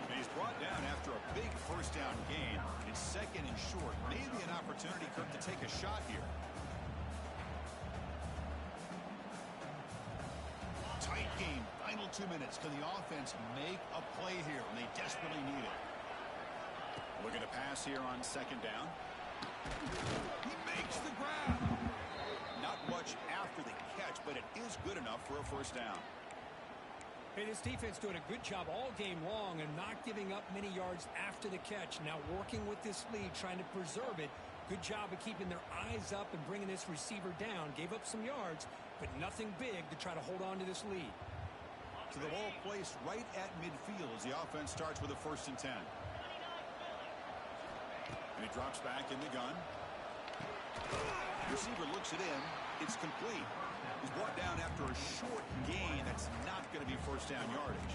And he's brought down after a big first down gain. It's second and short. Maybe an opportunity, Kirk, to take a shot here. Tight game. Final 2 minutes. Can the offense make a play here? And they desperately need it. Looking to pass here on second down. He makes the grab. Not much after the catch, but it is good enough for a first down. Hey, this defense doing a good job all game long and not giving up many yards after the catch. Now working with this lead, trying to preserve it. Good job of keeping their eyes up and bringing this receiver down. Gave up some yards, but nothing big to try to hold on to this lead. To the ball placed right at midfield as the offense starts with a 1st and 10. And he drops back in the gun. Receiver looks it in. It's complete. He's brought down after a short gain. That's not going to be first down yardage.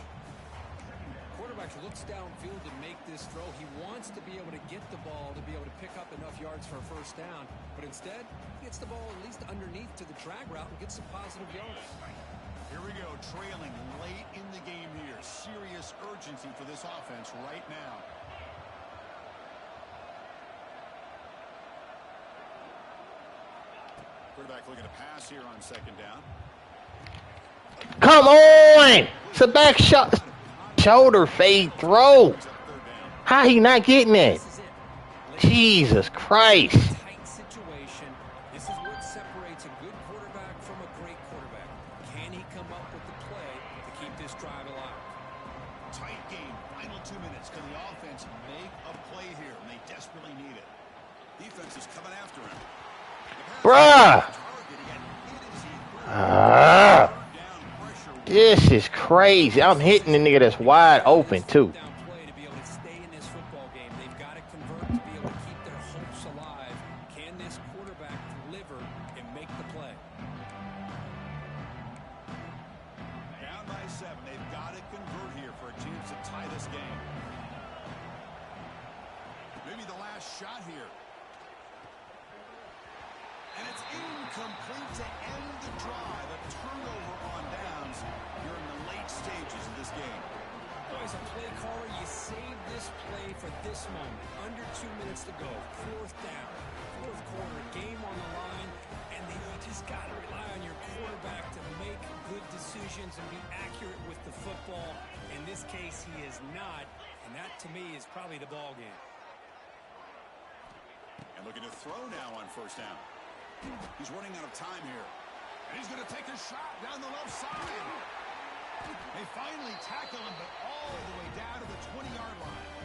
Quarterback looks downfield to make this throw. He wants to be able to get the ball to be able to pick up enough yards for a first down. But instead, he gets the ball at least underneath to the drag route and gets some positive yards. Here we go, trailing late in the game here. Serious urgency for this offense right now. Quarterback looking to pass here on second down. Come on! It's a back shot. Shoulder fade throw. How he not getting it? Jesus Christ. Tight situation. This is what separates a good quarterback from a great quarterback. Can he come up with the play to keep this drive alive? Tight game. Final 2 minutes. Can the offense make a play here? And they desperately need it. Defense is coming after him. Bruh. This is crazy. I'm hitting the nigga that's wide open too. Down play to be able to stay in this football game. They've got to convert to be able to keep their hopes alive. Can this quarterback deliver and make the play? Down by 7. They've got to convert here for a chance to tie this game. Maybe the last shot here. And it's incomplete to end the drive. A turnover on downs here in the late stages of this game. Boy, as a play caller, you save this play for this moment. Under 2 minutes to go. 4th down. 4th quarter. Game on the line. And then you just got to rely on your quarterback to make good decisions and be accurate with the football. In this case, he is not. And that, to me, is probably the ball game. And looking to throw now on first down. He's running out of time here. And he's going to take a shot down the left side. They finally tackle him, but all the way down to the 20-yard line.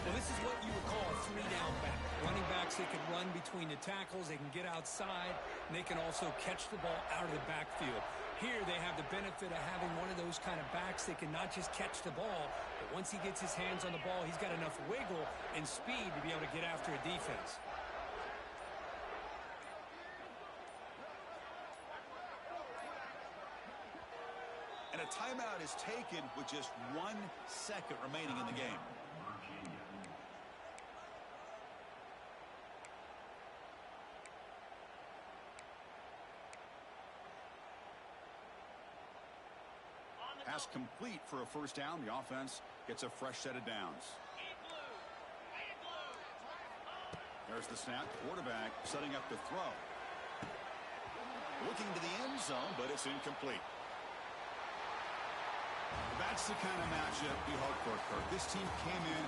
Well, this is what you would call a three-down back. Running backs, they can run between the tackles, they can get outside, and they can also catch the ball out of the backfield. Here, they have the benefit of having one of those kind of backs that can not just catch the ball, but once he gets his hands on the ball, he's got enough wiggle and speed to be able to get after a defense. And a timeout is taken with just 1 second remaining in the game. Pass complete for a first down. The offense gets a fresh set of downs. There's the snap. Quarterback setting up the throw. Looking to the end zone, but it's incomplete. That's the kind of matchup you hope for, Kirk. This team came in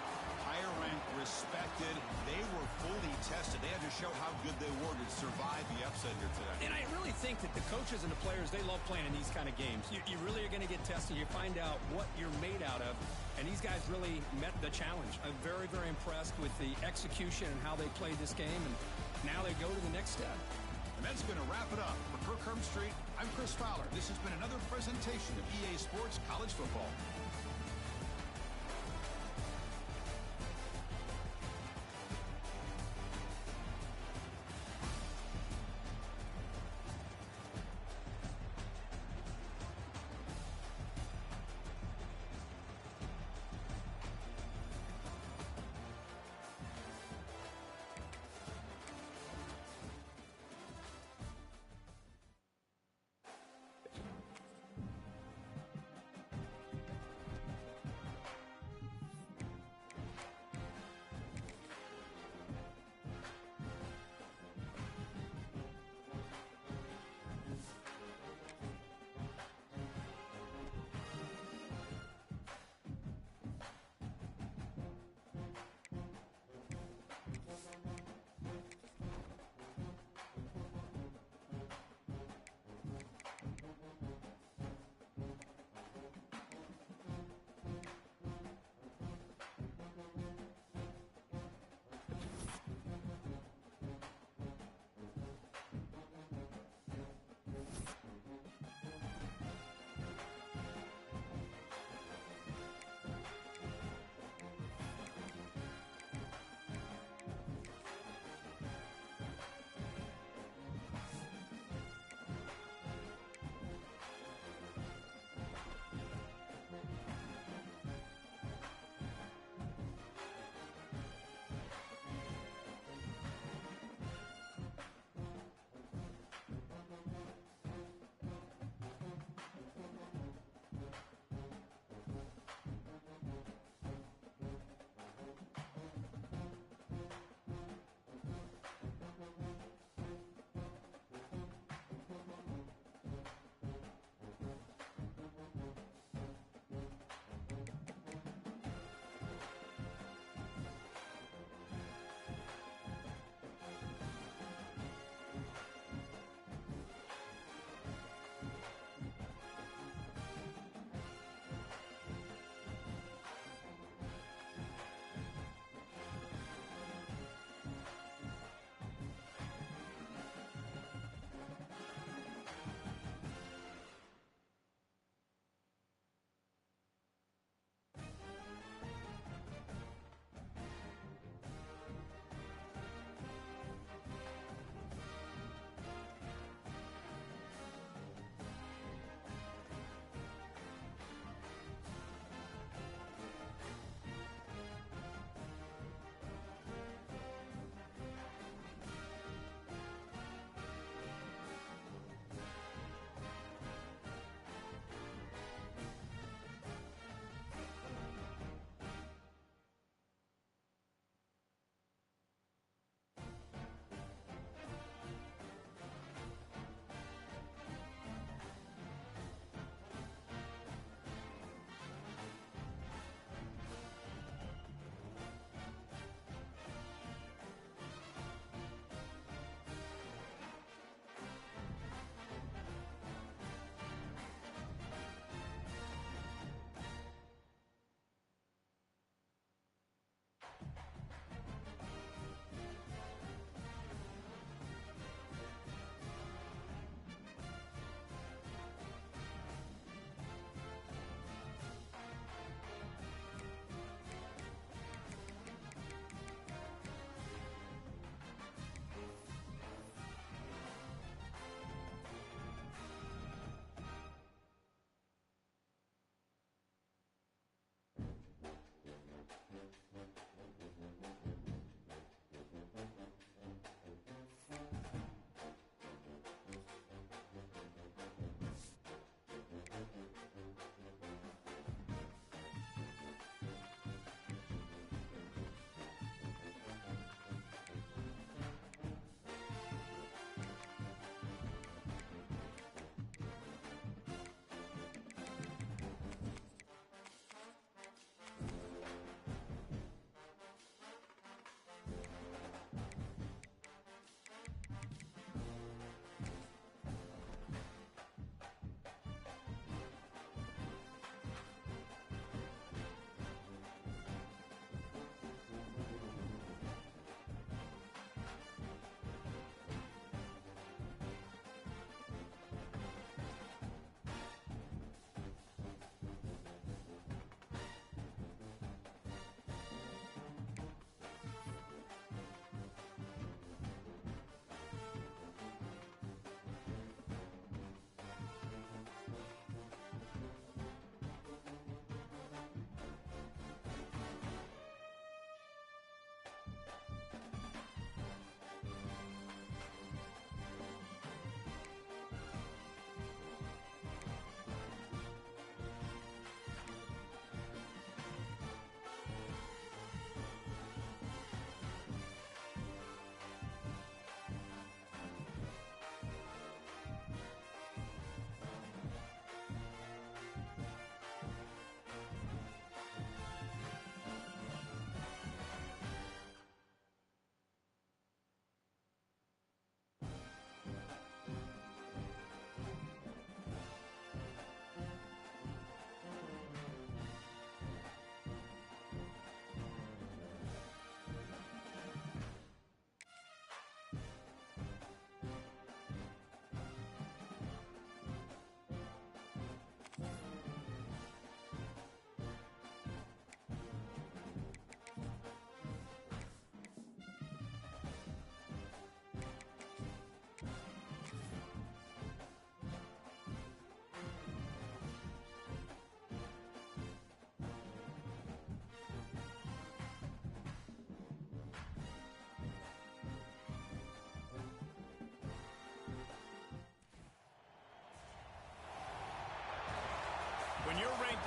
higher ranked, respected. They were fully tested. They had to show how good they were to survive the upset here today. And I really think that the coaches and the players, they love playing in these kind of games. You really are going to get tested. You find out what you're made out of. And these guys really met the challenge. I'm very, very impressed with the execution and how they played this game. And now they go to the next step. And that's going to wrap it up. For Kirk Herbstreit, I'm Chris Fowler. This has been another presentation of EA Sports College Football.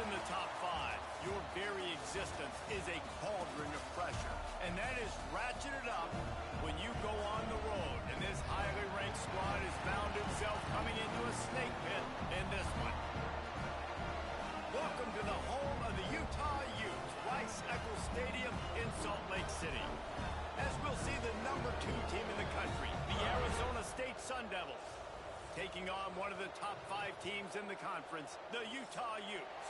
in the top 5, your very existence is a cauldron of pressure. And that is ratcheted up when you go on the road. And this highly ranked squad has found itself coming into a snake pit in this one. Welcome to the home of the Utah Utes, Rice-Eccles Stadium in Salt Lake City. As we'll see the #2 team in the country, the Arizona State Sun Devils, taking on one of the top 5 teams in the conference, the Utah Utes.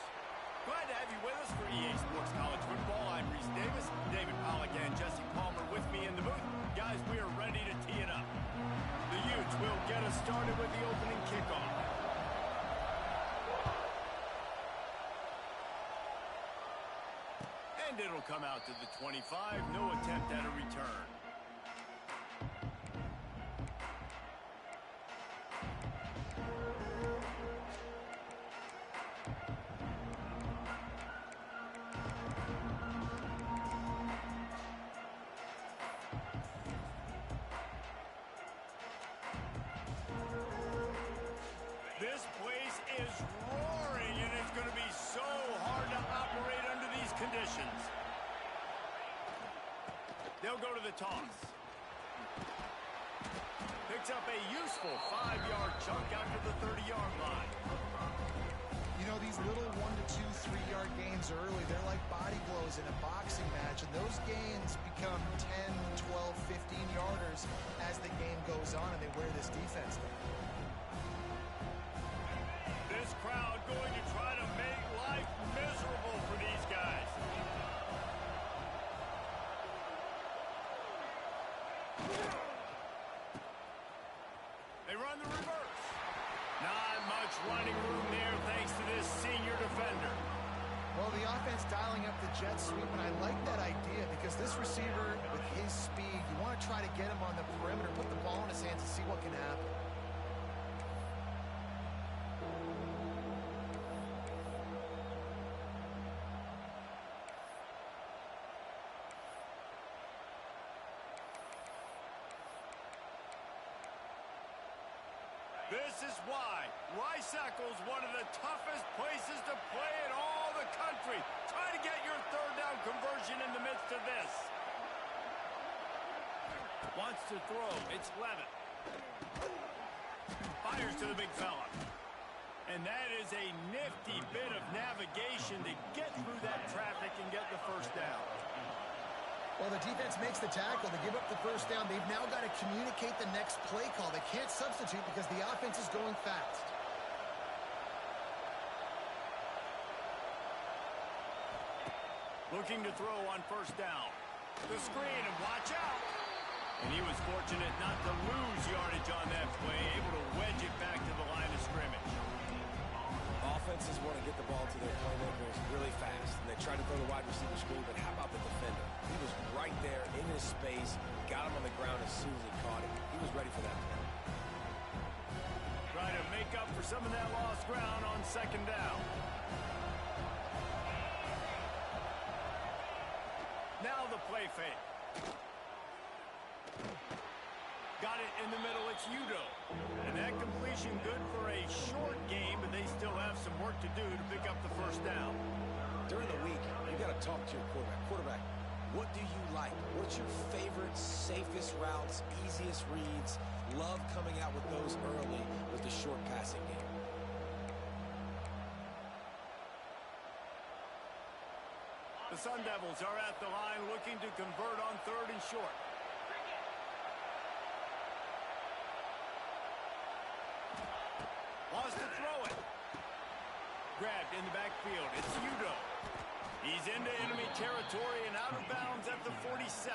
Glad to have you with us for EA Sports College Football. I'm Reese Davis, David Pollack and Jesse Palmer with me in the booth. Guys, we are ready to tee it up. The Utes will get us started with the opening kickoff. And it'll come out to the 25. No attempt at a return. This place is roaring, and it's going to be so hard to operate under these conditions. They'll go to the toss. Picks up a useful 5-yard chunk after the 30-yard line. You know, these little 1 to 2, 3-yard gains early, they're like body blows in a boxing match, and those gains become 10, 12, 15-yarders as the game goes on, and they wear this defense down. This crowd going to try to make life miserable for these guys. They run the reverse. Not much running room there thanks to this senior defender. Well, the offense dialing up the jet sweep, and I like that idea because this receiver, with his speed, you want to try to get him on the perimeter, put the ball in his hands and see what can happen. This is why Rice-Eccles, one of the toughest places to play in all the country. Try to get your third down conversion in the midst of this. Wants to throw. It's Levitt. Fires to the big fella. And that is a nifty bit of navigation to get through that traffic and get the first down. Well, the defense makes the tackle. They give up the first down. They've now got to communicate the next play call. They can't substitute because the offense is going fast. Looking to throw on first down. The screen, and watch out. And he was fortunate not to lose yardage on that play, able to wedge it back to the line of scrimmage. Offenses want to get the ball to their playmakers really fast, and they try to throw the wide receiver screen, but how about the defender? He was right there in his space, got him on the ground as soon as he caught it. He was ready for that play. Try to make up for some of that lost ground on second down. Now the play fake. Got it in the middle, it's Udo. And that completion good for a short game, but they still have some work to do to pick up the first down. During the week, you got to talk to your quarterback. Quarterback, what do you like? What's your favorite, safest routes, easiest reads? Love coming out with those early with the short passing game. The Sun Devils are at the line looking to convert on third and short. Wants to throw it. Grabbed in the backfield. It's Udo. He's into enemy territory and out of bounds at the 47.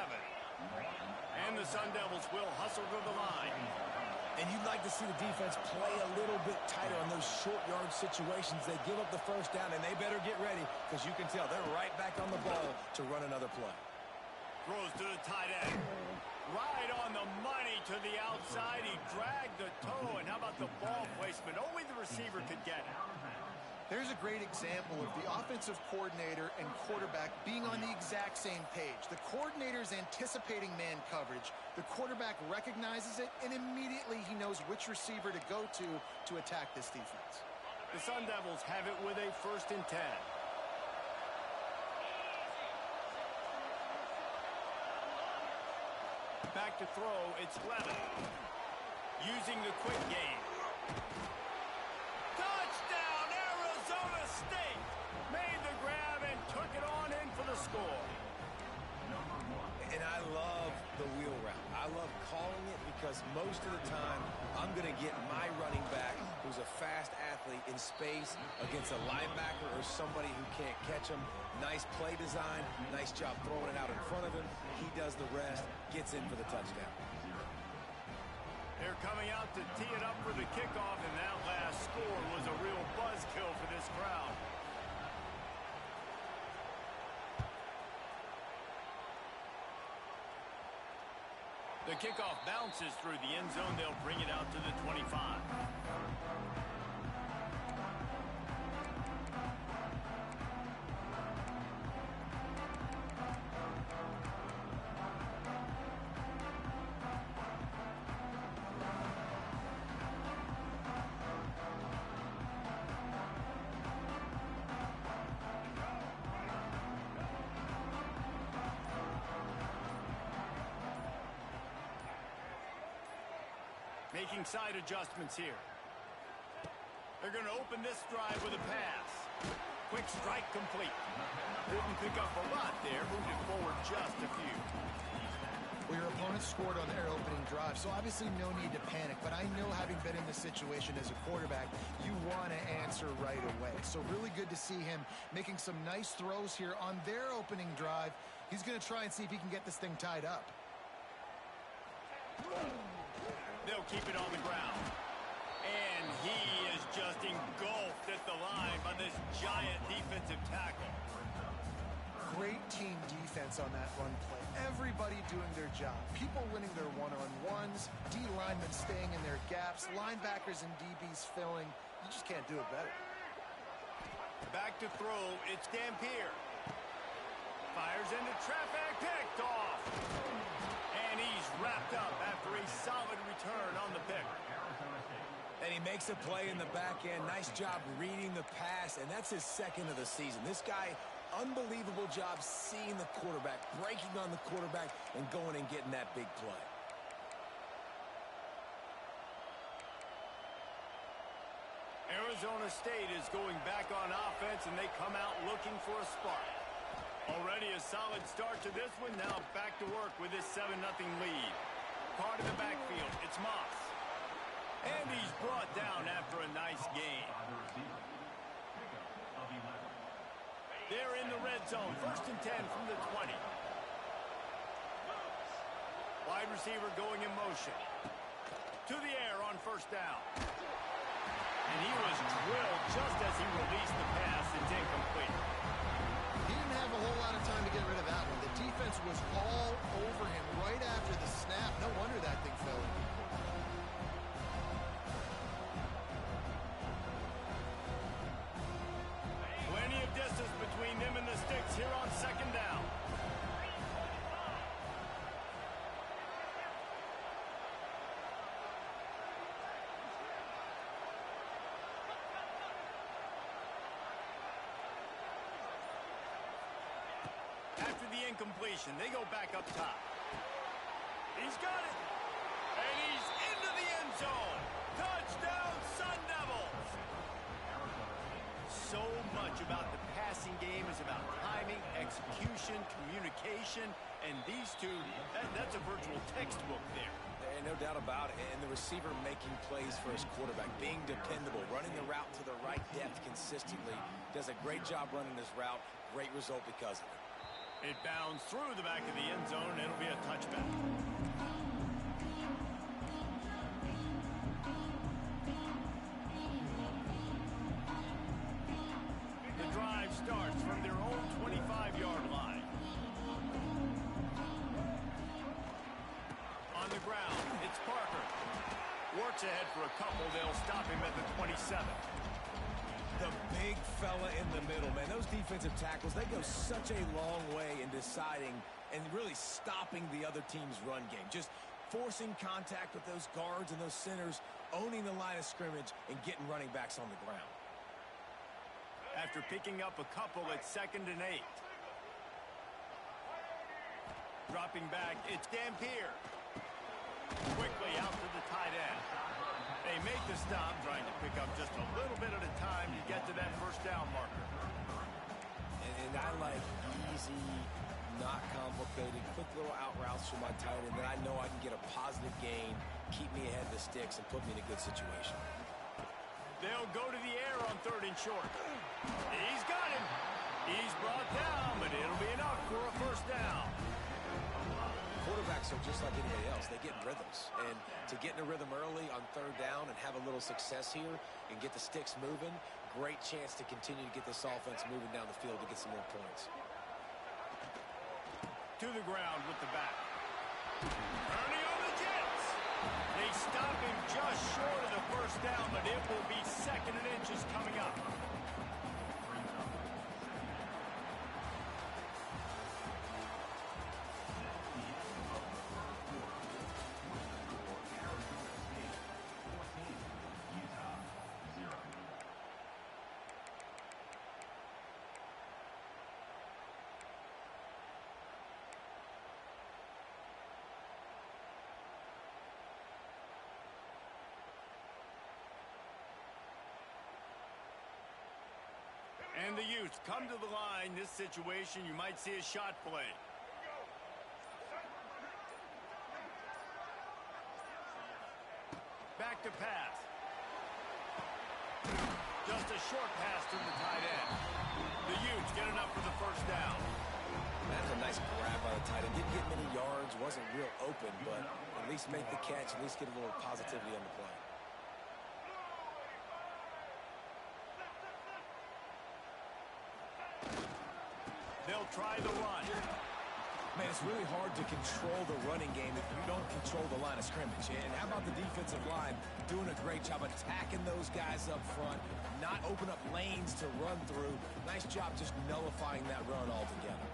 And the Sun Devils will hustle to the line. And you'd like to see the defense play a little bit tighter on those short yard situations. They give up the first down, and they better get ready because you can tell they're right back on the ball to run another play. Throws to the tight end. Right on the money to the outside. He dragged the toe, and how about the ball placement? Only the receiver could get it. There's a great example of the offensive coordinator and quarterback being on the exact same page. The coordinator's anticipating man coverage. The quarterback recognizes it, and immediately he knows which receiver to go to attack this defense. The Sun Devils have it with a 1st and 10. Back to throw, it's Levin. Using the quick game. Touchdown, Arizona State! Made the grab and took it on in for the score. And I love the wheel route. I love calling it because most of the time I'm going to get my running back, who's a fast athlete, in space against a linebacker or somebody who can't catch him. Nice play design, nice job throwing it out in front of him. He does the rest, gets in for the touchdown. They're coming out to tee it up for the kickoff, and that last score was a real buzzkill for this crowd. The kickoff bounces through the end zone. They'll bring it out to the 25. Making side adjustments here. They're going to open this drive with a pass. Quick strike complete. Didn't pick up a lot there. Moved it forward just a few. Well, your opponent scored on their opening drive, so obviously no need to panic. But I know, having been in this situation as a quarterback, you want to answer right away. So really good to see him making some nice throws here on their opening drive. He's going to try and see if he can get this thing tied up. They'll keep it on the ground. And he is just engulfed at the line by this giant defensive tackle. Great team defense on that run play. Everybody doing their job. People winning their one-on-ones, D linemen staying in their gaps, linebackers and DBs filling. You just can't do it better. Back to throw, it's Dampier. Fires into traffic, picked off. And he's wrapped up after a solid return on the pick. And he makes a play in the back end. Nice job reading the pass, and that's his second of the season. This guy, unbelievable job seeing the quarterback, breaking on the quarterback, and going and getting that big play. Arizona State is going back on offense, and they come out looking for a spark. Already a solid start to this one. Now back to work with this 7-0 lead. Card in the backfield. It's Moss. And he's brought down after a nice gain. They're in the red zone. 1st and 10 from the 20. Wide receiver going in motion. To the air on 1st down. And he was drilled just as he released the pass. It's incomplete. He didn't have a whole lot of time to get rid of that one. The defense was all over him right after the snap. No wonder that thing fell in. Plenty of distance between them and the sticks here on 2nd down. Incompletion. They go back up top. He's got it. And he's into the end zone. Touchdown, Sun Devils. So much about the passing game is about timing, execution, communication, and these two, that's a virtual textbook there. And no doubt about it. And the receiver making plays for his quarterback, being dependable, running the route to the right depth consistently. Does a great job running this route. Great result because of it. It bounds through the back of the end zone, and it'll be a touchback. The drive starts from their own 25-yard line. On the ground, it's Parker. Works ahead for a couple. They'll stop him at the 27. The big fella in the middle, man. Those defensive tackles, they go such a long way in deciding and really stopping the other team's run game. Just forcing contact with those guards and those centers, owning the line of scrimmage, and getting running backs on the ground. After picking up a couple at 2nd and 8. Dropping back, it's Dampier. Quickly out to the tight end. They make the stop, trying to pick up just a little bit at a time to get to that first down marker. And I like easy, not complicated, quick little out routes for my tight end that I know I can get a positive gain, keep me ahead of the sticks, and put me in a good situation. They'll go to the air on 3rd and short. He's got him. He's brought down, but it'll be enough for a first down. Quarterbacks are just like anybody else. They get in rhythms. And to get in a rhythm early on 3rd down and have a little success here and get the sticks moving, great chance to continue to get this offense moving down the field to get some more points. To the ground with the back. Ernie on the Jets. They stop him just short of the first down, but it will be 2nd and inches coming up. And the Utes come to the line. This situation, you might see a shot play. Back to pass. Just a short pass to the tight end. The Utes get enough for the first down. That's a nice grab by the tight end. Didn't get many yards, wasn't real open, but at least make the catch, at least get a little positivity on the play. They'll try the run. Man, it's really hard to control the running game if you don't control the line of scrimmage. And how about the defensive line doing a great job attacking those guys up front, not open up lanes to run through. Nice job just nullifying that run altogether.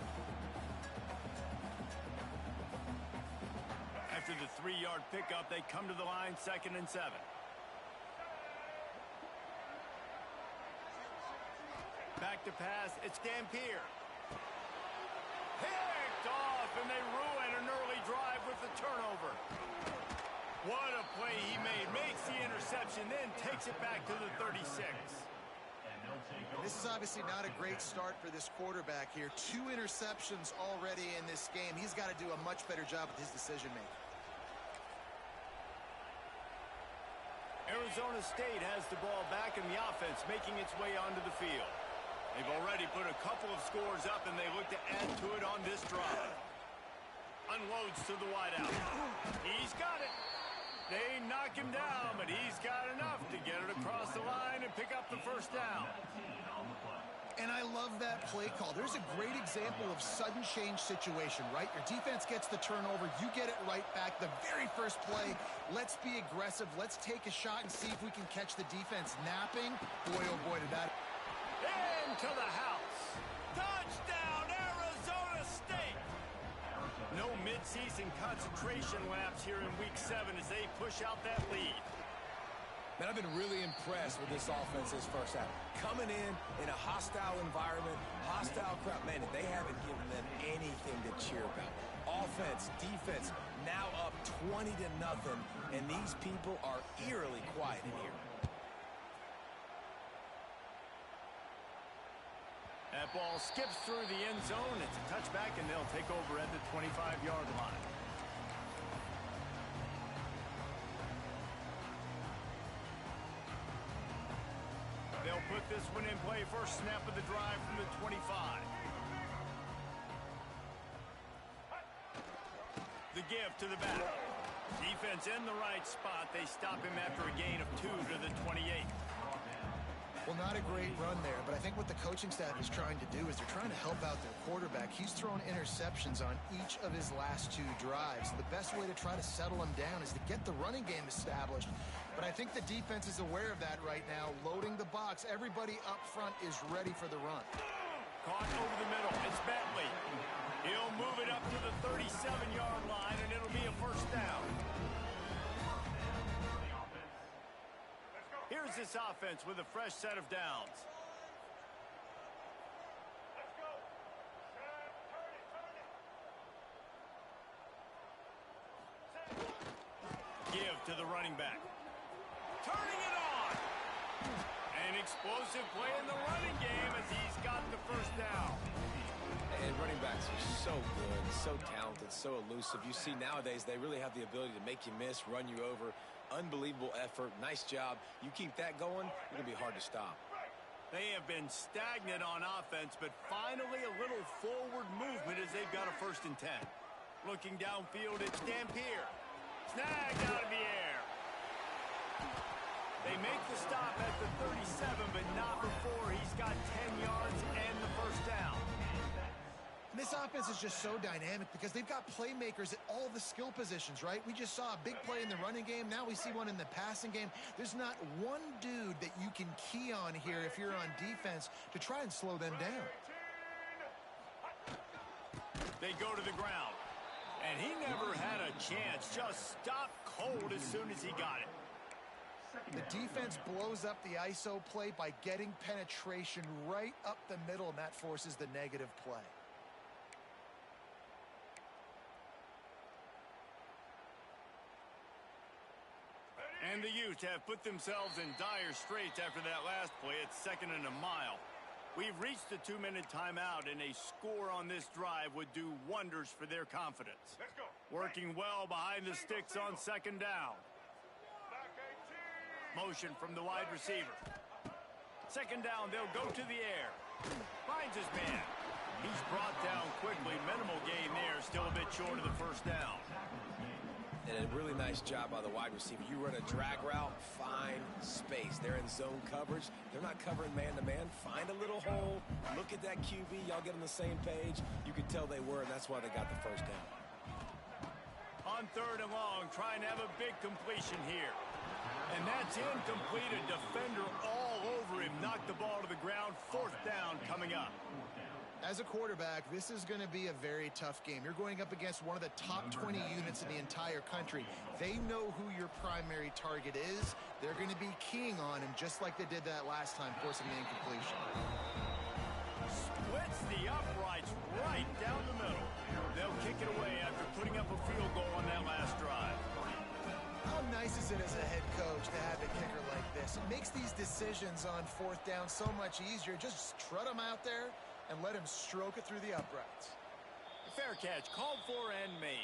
After the 3-yard pickup, they come to the line, 2nd and 7. Back to pass, it's Dampier. Picked off, and they ruin an early drive with the turnover. What a play he made. Makes the interception, then takes it back to the 36. This is obviously not a great start for this quarterback here. 2 interceptions already in this game. He's got to do a much better job with his decision-making. Arizona State has the ball back, and the offense making its way onto the field. They've already put a couple of scores up, and they look to add to it on this drive. Unloads to the wideout. He's got it. They knock him down, but he's got enough to get it across the line and pick up the first down. And I love that play call. There's a great example of sudden change situation, right? Your defense gets the turnover. You get it right back. The very first play, let's be aggressive. Let's take a shot and see if we can catch the defense napping. Boy, oh boy, did that. Into the house. Touchdown, Arizona State. No mid-season concentration laps here in Week 7 as they push out that lead. Man, I've been really impressed with this offense this first half. Coming in a hostile environment, hostile crowd. Man, they haven't given them anything to cheer about. Offense, defense, now up 20-0, and these people are eerily quiet in here. That ball skips through the end zone. It's a touchback, and they'll take over at the 25-yard line. They'll put this one in play. First snap of the drive from the 25. The give to the back. Defense in the right spot. They stop him after a gain of 2 to the 28. Well, not a great run there, but I think what the coaching staff is trying to do is they're trying to help out their quarterback. He's thrown interceptions on each of his last 2 drives. The best way to try to settle him down is to get the running game established. But I think the defense is aware of that right now, loading the box. Everybody up front is ready for the run. Caught over the middle. It's Bentley. He'll move it up to the 37-yard line, and it'll be a first down. Here's this offense with a fresh set of downs. running back. Turning it on. An explosive play in the running game as he's got the first down. And running backs are so good, so talented, so elusive. You see nowadays they really have the ability to make you miss, run you over. Unbelievable effort. Nice job. You keep that going, it's going to be hard to stop. They have been stagnant on offense, but finally a little forward movement as they've got a 1st and 10. Looking downfield, it's Dampier. Snagged out of the air. They make the stop at the 37, but not before he's got 10 yards and the first down. And this offense is just so dynamic because they've got playmakers at all the skill positions, right? We just saw a big play in the running game. Now we see one in the passing game. There's not one dude that you can key on here if you're on defense to try and slow them down. They go to the ground. And he never had a chance. Just stopped cold as soon as he got it. The defense blows up the ISO play by getting penetration right up the middle, and that forces the negative play. And the Utes have put themselves in dire straits after that last play. It's 2nd and a mile. We've reached the 2-minute timeout, and a score on this drive would do wonders for their confidence. Let's go. Working well behind the sticks on 2nd down. Motion from the wide receiver. 2nd down, they'll go to the air. Finds his man. He's brought down quickly. Minimal gain there, still a bit short of the 1st down. And a really nice job by the wide receiver. You run a drag route, find space. They're in zone coverage. They're not covering man-to-man. Find a little hole. Look at that QB. Y'all get on the same page. You could tell they were, and that's why they got the 1st down. On 3rd and long, trying to have a big completion here. And that's incomplete. A defender all over him. Knocked the ball to the ground. 4th down coming up. As a quarterback, this is going to be a very tough game. You're going up against one of the top 20 units in the entire country. They know who your primary target is. They're going to be keying on him just like they did that last time, forcing the incompletion. Splits the uprights right down the middle. They'll kick it away after putting up a field goal on that last drive. How nice is it as a head coach to have a kicker like this? It makes these decisions on 4th down so much easier. Just trot him out there and let him stroke it through the uprights. Fair catch, called for and made.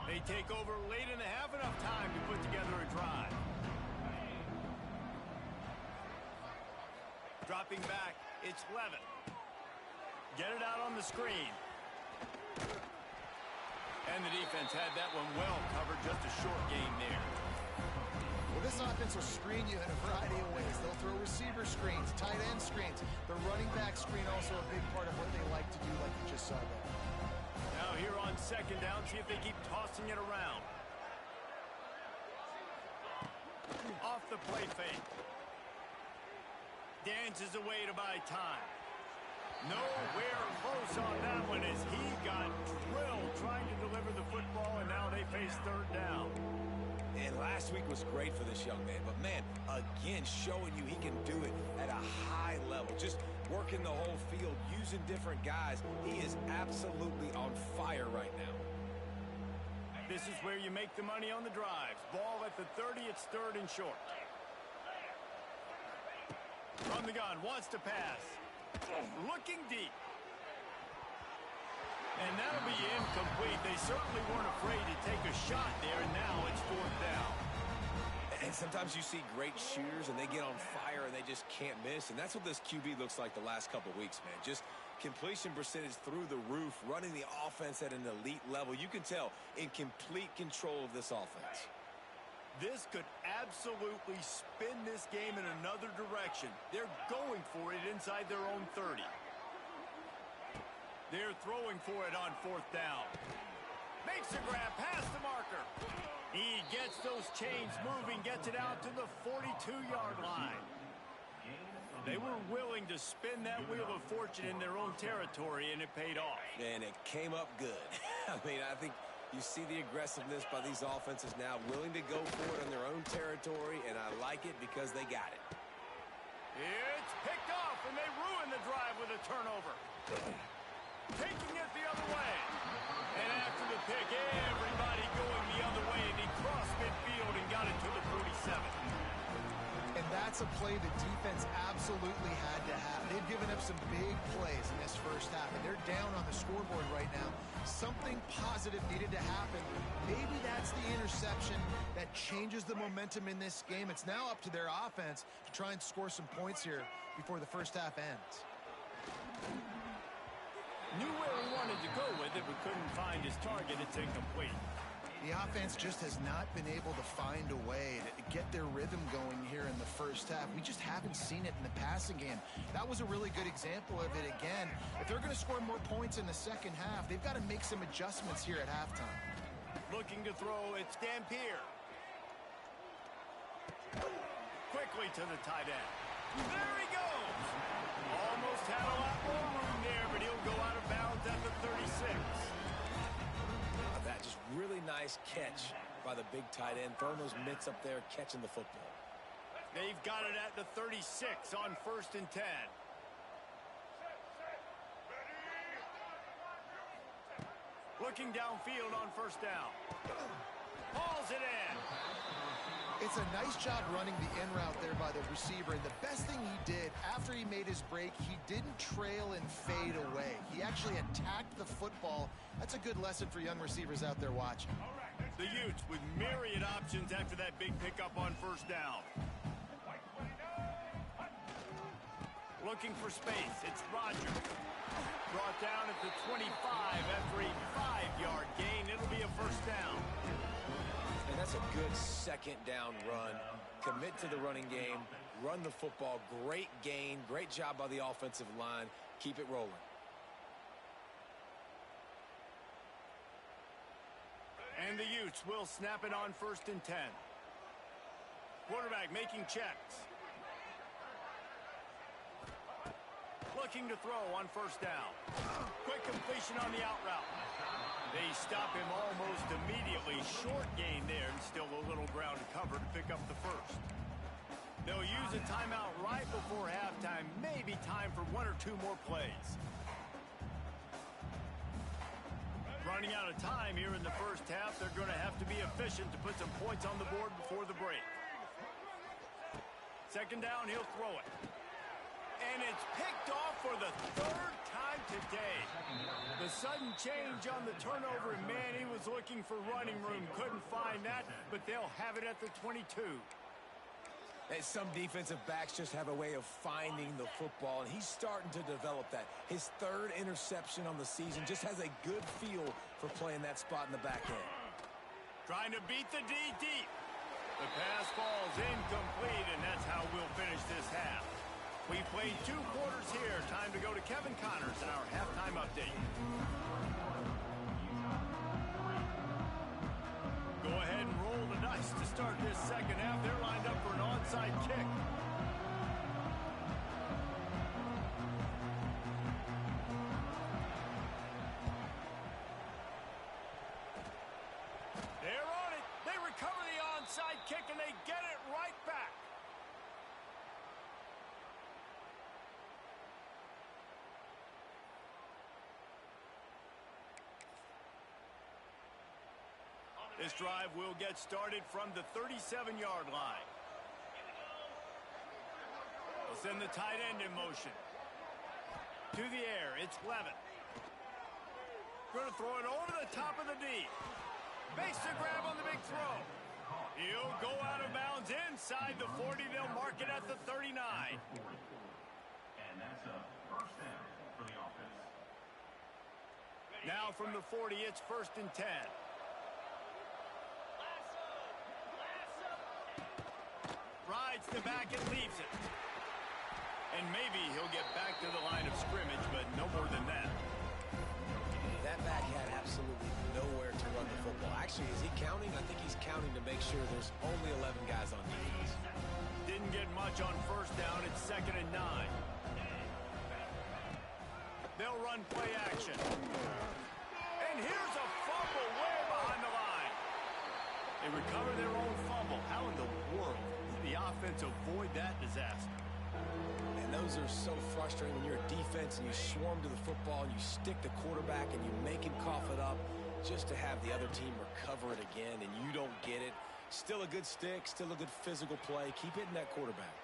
They take over late in the half, enough time to put together a drive. Dropping back, it's Levitt. Get it out on the screen. And the defense had that one well covered, just a short gain there. Well, this offense will screen you in a variety of ways. They'll throw receiver screens, tight end screens. The running back screen also a big part of what they like to do, like you just saw there. Now here on 2nd down, see if they keep tossing it around. Off the play fake. Dances away to buy time. Nowhere close on that one as he got drilled trying to deliver the football, and now they face 3rd down. And last week was great for this young man. But, man, again, showing you he can do it at a high level. Just working the whole field, using different guys. He is absolutely on fire right now. This is where you make the money on the drives. Ball at the 30, it's 3rd and short. From the gun, wants to pass. Looking deep. And that'll be incomplete. They certainly weren't afraid to take a shot there, and now it's 4th down. And sometimes you see great shooters, and they get on fire, and they just can't miss. And that's what this QB looks like the last couple of weeks, man. Just completion percentage through the roof, running the offense at an elite level. You can tell in complete control of this offense. This could absolutely spin this game in another direction. They're going for it inside their own 30. They're throwing for it on 4th down. Makes a grab past the marker. He gets those chains moving, gets it out to the 42-yard line. They were willing to spin that wheel of fortune in their own territory, and it paid off. And it came up good. I mean, I think You see the aggressiveness by these offenses now, willing to go for it on their own territory, and I like it because they got it. It's picked off, and they ruin the drive with a turnover. Taking it the other way. And after the pick, everybody going the other way, and he crossed midfield and got it to the 47. And that's a play the defense absolutely had to have. They've given up some big plays in this first half, and they're down on the scoreboard right now. Something positive needed to happen. Maybe that's the interception that changes the momentum in this game. It's now up to their offense to try and score some points here before the first half ends. Knew where he wanted to go with it, but couldn't find his target. It's incomplete. The offense just has not been able to find a way to get their rhythm going here in the first half. We just haven't seen it in the passing game. That was a really good example of it again. If they're going to score more points in the second half, they've got to make some adjustments here at halftime. Looking to throw, it's Dampier. Quickly to the tight end. There he goes! Almost had a lot more room there, but he'll go out of bounds at the 36. That just really nice catch by the big tight end, throwing those mitts up there, catching the football. They've got it at the 36 on 1st and 10. Looking downfield on 1st down. Hauls it in. It's a nice job running the in route there by the receiver, and the best thing he did after he made his break, he didn't trail and fade away. He actually attacked the football. That's a good lesson for young receivers out there watching. The Utes with myriad options after that big pickup on 1st down. Looking for space, it's Rodgers. Brought down at the 25 after a 5-yard gain. It'll be a 1st down. And that's a good second down run. Commit to the running game, run the football. Great gain, great job by the offensive line. Keep it rolling. And the Utes will snap it on 1st and 10. Quarterback making checks. Looking to throw on 1st down. Quick completion on the out route. They stop him almost immediately. Short gain there, and still a little ground to cover to pick up the 1st. They'll use a timeout right before halftime. Maybe time for 1 or 2 more plays. Running out of time here in the first half. They're going to have to be efficient to put some points on the board before the break. 2nd down, he'll throw it. And it's picked off for the 3rd time today. The sudden change on the turnover, and man, he was looking for running room. Couldn't find that, but they'll have it at the 22. Hey, some defensive backs just have a way of finding the football, and he's starting to develop that. His 3rd interception on the season, just has a good feel for playing that spot in the back end. Trying to beat the D deep. The pass falls incomplete, and that's how we'll finish this half. We played 2 quarters here. Time to go to Kevin Connors in our halftime update. Go ahead and roll the dice to start this second half. They're lined up for an onside kick. They're on it. They recover the onside kick, and they get it right back. This drive will get started from the 37-yard line. They'll send the tight end in motion. To the air, it's Levitt. Going to throw it over the top of the D. Makes the grab on the big throw. He'll go out of bounds inside the 40. They'll mark it at the 39. And that's a 1st down for the offense. Now from the 40, it's 1st and 10. Rides the back and leaves it. And maybe he'll get back to the line of scrimmage, but no more than that. That back had absolutely nowhere to run the football. Actually, is he counting? I think he's counting to make sure there's only 11 guys on defense. Didn't get much on 1st down. It's 2nd and 9. They'll run play action. And here's a fumble way behind They recover their own fumble. How in the world did the offense avoid that disaster? And those are so frustrating when you're a defense and you swarm to the football and you stick the quarterback and you make him cough it up just to have the other team recover it again and you don't get it. Still a good stick, still a good physical play. Keep hitting that quarterback.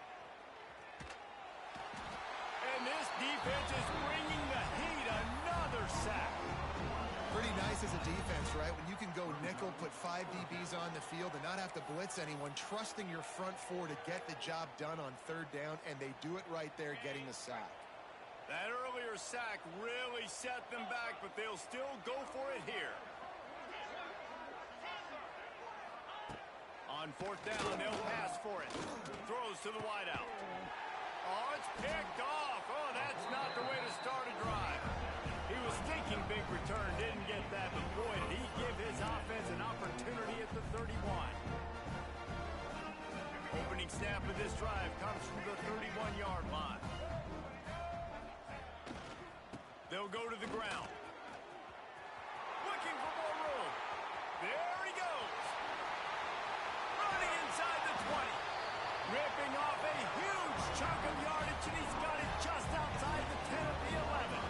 And this defense is bringing the heat. Another sack. Pretty nice as a defense, right? When you can go nickel, put 5 DBs on the field and not have to blitz anyone, trusting your front four to get the job done on third down, and they do it right there, getting the sack. That earlier sack really set them back, but they'll still go for it here. On fourth down, they'll pass for it. Throws to the wideout. Oh, it's picked off. Oh, that's not the way to start a drive. He was thinking big return, didn't get that, but boy, did he give his offense an opportunity at the 31. Opening snap of this drive comes from the 31-yard line. They'll go to the ground. Looking for more room. There he goes. Running inside the 20. Ripping off a huge chunk of yardage, and he's got it just outside the 10 of the 11.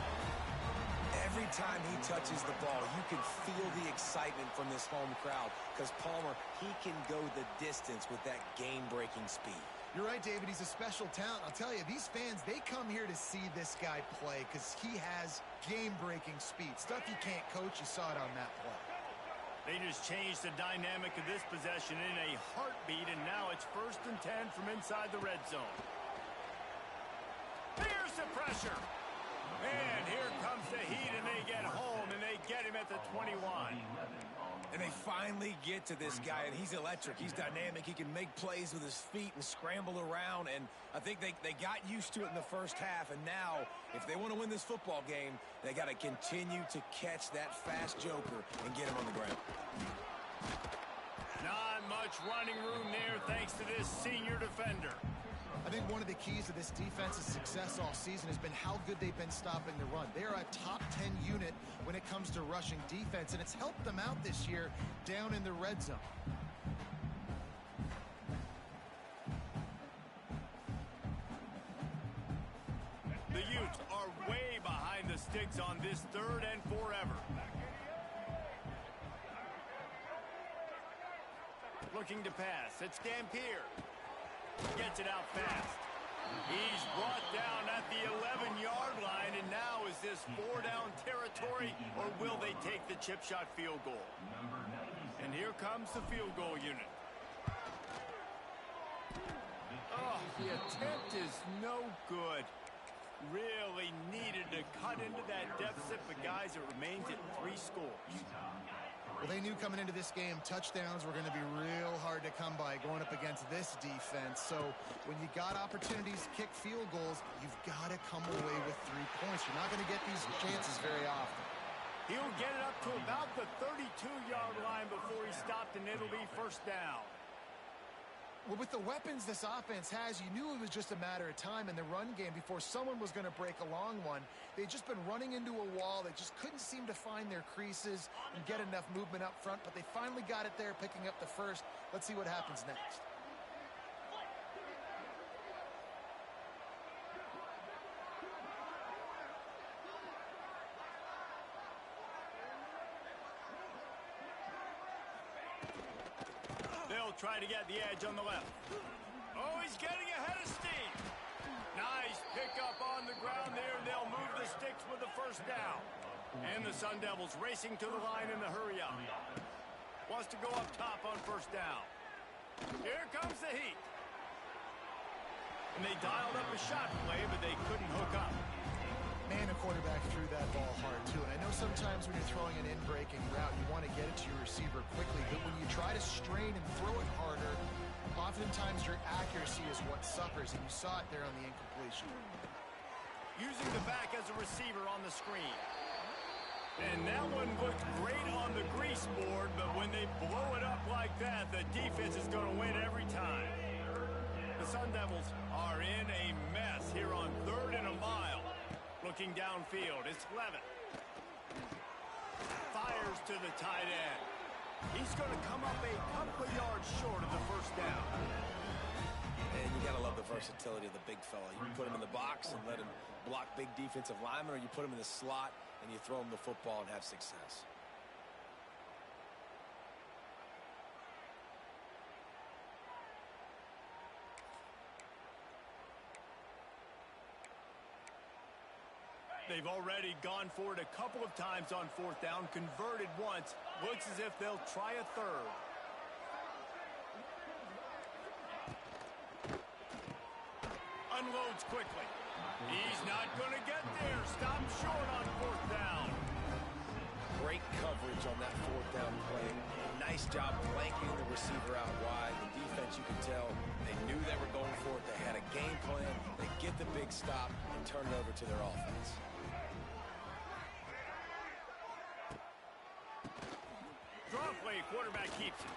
Every time he touches the ball, you can feel the excitement from this home crowd because Palmer, he can go the distance with that game-breaking speed. You're right, David. He's a special talent. I'll tell you, these fans, they come here to see this guy play because he has game-breaking speed. Stuff you can't coach. You saw it on that play. They just changed the dynamic of this possession in a heartbeat, and now it's 1st and 10 from inside the red zone. Here's the pressure. And here comes the heat, and they get home, and they get him at the 21. And they finally get to this guy, and he's electric. He's dynamic. He can make plays with his feet and scramble around, and I think they got used to it in the first half, and now, if they want to win this football game, they got to continue to catch that fast joker and get him on the ground. Not much running room there thanks to this senior defender. I think one of the keys to this defense's success all season has been how good they've been stopping the run. They're a top 10 unit when it comes to rushing defense, and it's helped them out this year down in the red zone. The Utes are way behind the sticks on this 3rd and forever. Looking to pass. It's Dampier. Gets it out fast. He's brought down at the 11-yard line, and now is this 4-down territory, or will they take the chip shot field goal? And here comes the field goal unit. Oh, the attempt is no good. Really needed to cut into that deficit, but guys, it remains at 3 scores. Well, they knew coming into this game touchdowns were going to be real hard to come by going up against this defense. So when you got opportunities to kick field goals, you've got to come away with 3 points. You're not going to get these chances very often. He'll get it up to about the 32-yard line before he stopped, and it'll be 1st down. Well, with the weapons this offense has, you knew it was just a matter of time in the run game before someone was going to break a long one. They'd just been running into a wall. They just couldn't seem to find their creases and get enough movement up front, but they finally got it there, picking up the first. Let's see what happens next. They'll try to get the edge on the left. Oh, he's getting ahead of steam. Nice pickup on the ground there. They'll move the sticks with the 1st down. And the Sun Devils racing to the line in the hurry up. Wants to go up top on 1st down. Here comes the heat. And they dialed up a shot play, but they couldn't hook up. Man, the quarterback threw that ball hard, too. And I know sometimes when you're throwing an in-breaking route, you want to get it to your receiver quickly. But when you try to strain and throw it harder, oftentimes your accuracy is what suffers. And you saw it there on the incompletion. Using the back as a receiver on the screen. And that one looked great on the grease board, but when they blow it up like that, the defense is going to win every time. The Sun Devils are in a mess here on 3rd and a mile. Looking downfield, it's Levitt. Fires to the tight end. He's going to come up a couple of yards short of the first down. And you got to love the versatility of the big fella. You can put him in the box and let him block big defensive linemen, or you put him in the slot and you throw him the football and have success. They've already gone for it a couple of times on fourth down, converted once. Looks as if they'll try a third. Unloads quickly. He's not going to get there. Stopped short on fourth down. Great coverage on that fourth down play. Nice job blanking the receiver out wide. The defense, you can tell, they knew they were going for it. They had a game plan. They get the big stop and turn it over to their offense. Draw play, quarterback keeps it.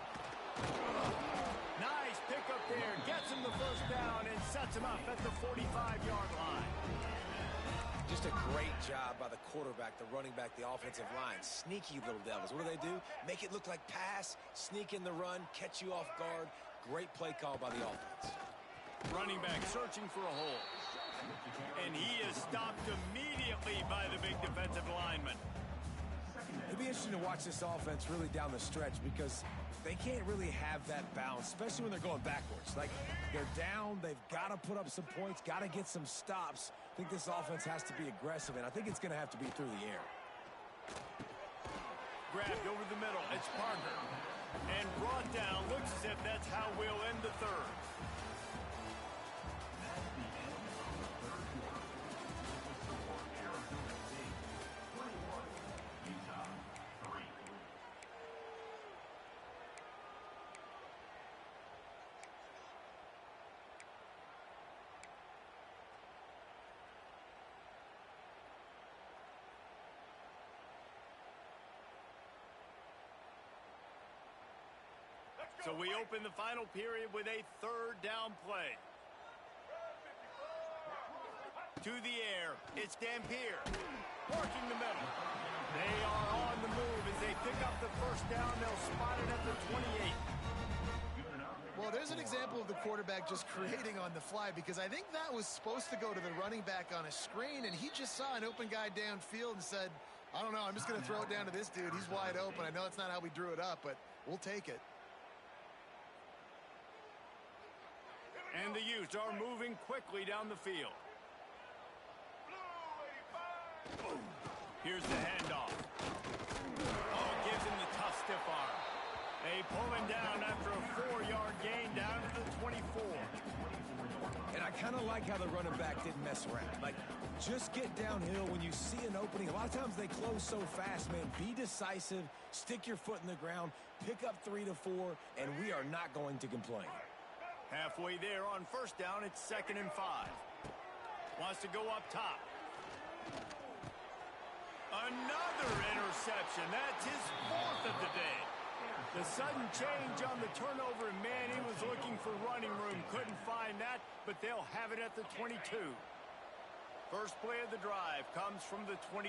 Nice pickup there. Gets him the first down and sets him up at the 45-yard line. Just a great job by the quarterback, the running back, the offensive line. Sneaky little devils. What do? Make it look like pass, sneak in the run, catch you off guard. Great play call by the offense. Running back searching for a hole. And he is stopped immediately by the big defensive lineman. It'll be interesting to watch this offense really down the stretch because they can't really have that balance, especially when they're going backwards. Like, they're down, they've got to put up some points, got to get some stops. I think this offense has to be aggressive, and I think it's going to have to be through the air. Grabbed over the middle. It's Parker. And brought down. Looks as if that's how we'll end the third. So we open the final period with a third down play. To the air, it's Dampier. Working the middle. They are on the move as they pick up the first down. They'll spot it at the 28. Well, there's an example of the quarterback just creating on the fly, because I think that was supposed to go to the running back on a screen, and he just saw an open guy downfield and said, I don't know, I'm just going to throw it down to this dude. He's wide open. I know it's not how we drew it up, but we'll take it. And the Utes are moving quickly down the field. Here's the handoff. Oh, gives him the tough stiff arm. They pull him down after a 4-yard gain down to the 24. And I kind of like how the running back didn't mess around. Like, just get downhill when you see an opening. A lot of times they close so fast, man. Be decisive, stick your foot in the ground, pick up 3 to 4, and we are not going to complain. Halfway there on first down, it's 2nd and 5. Wants to go up top. Another interception. That's his 4th of the day. The sudden change on the turnover, and man, he was looking for running room. Couldn't find that, but they'll have it at the 22. First play of the drive comes from the 22.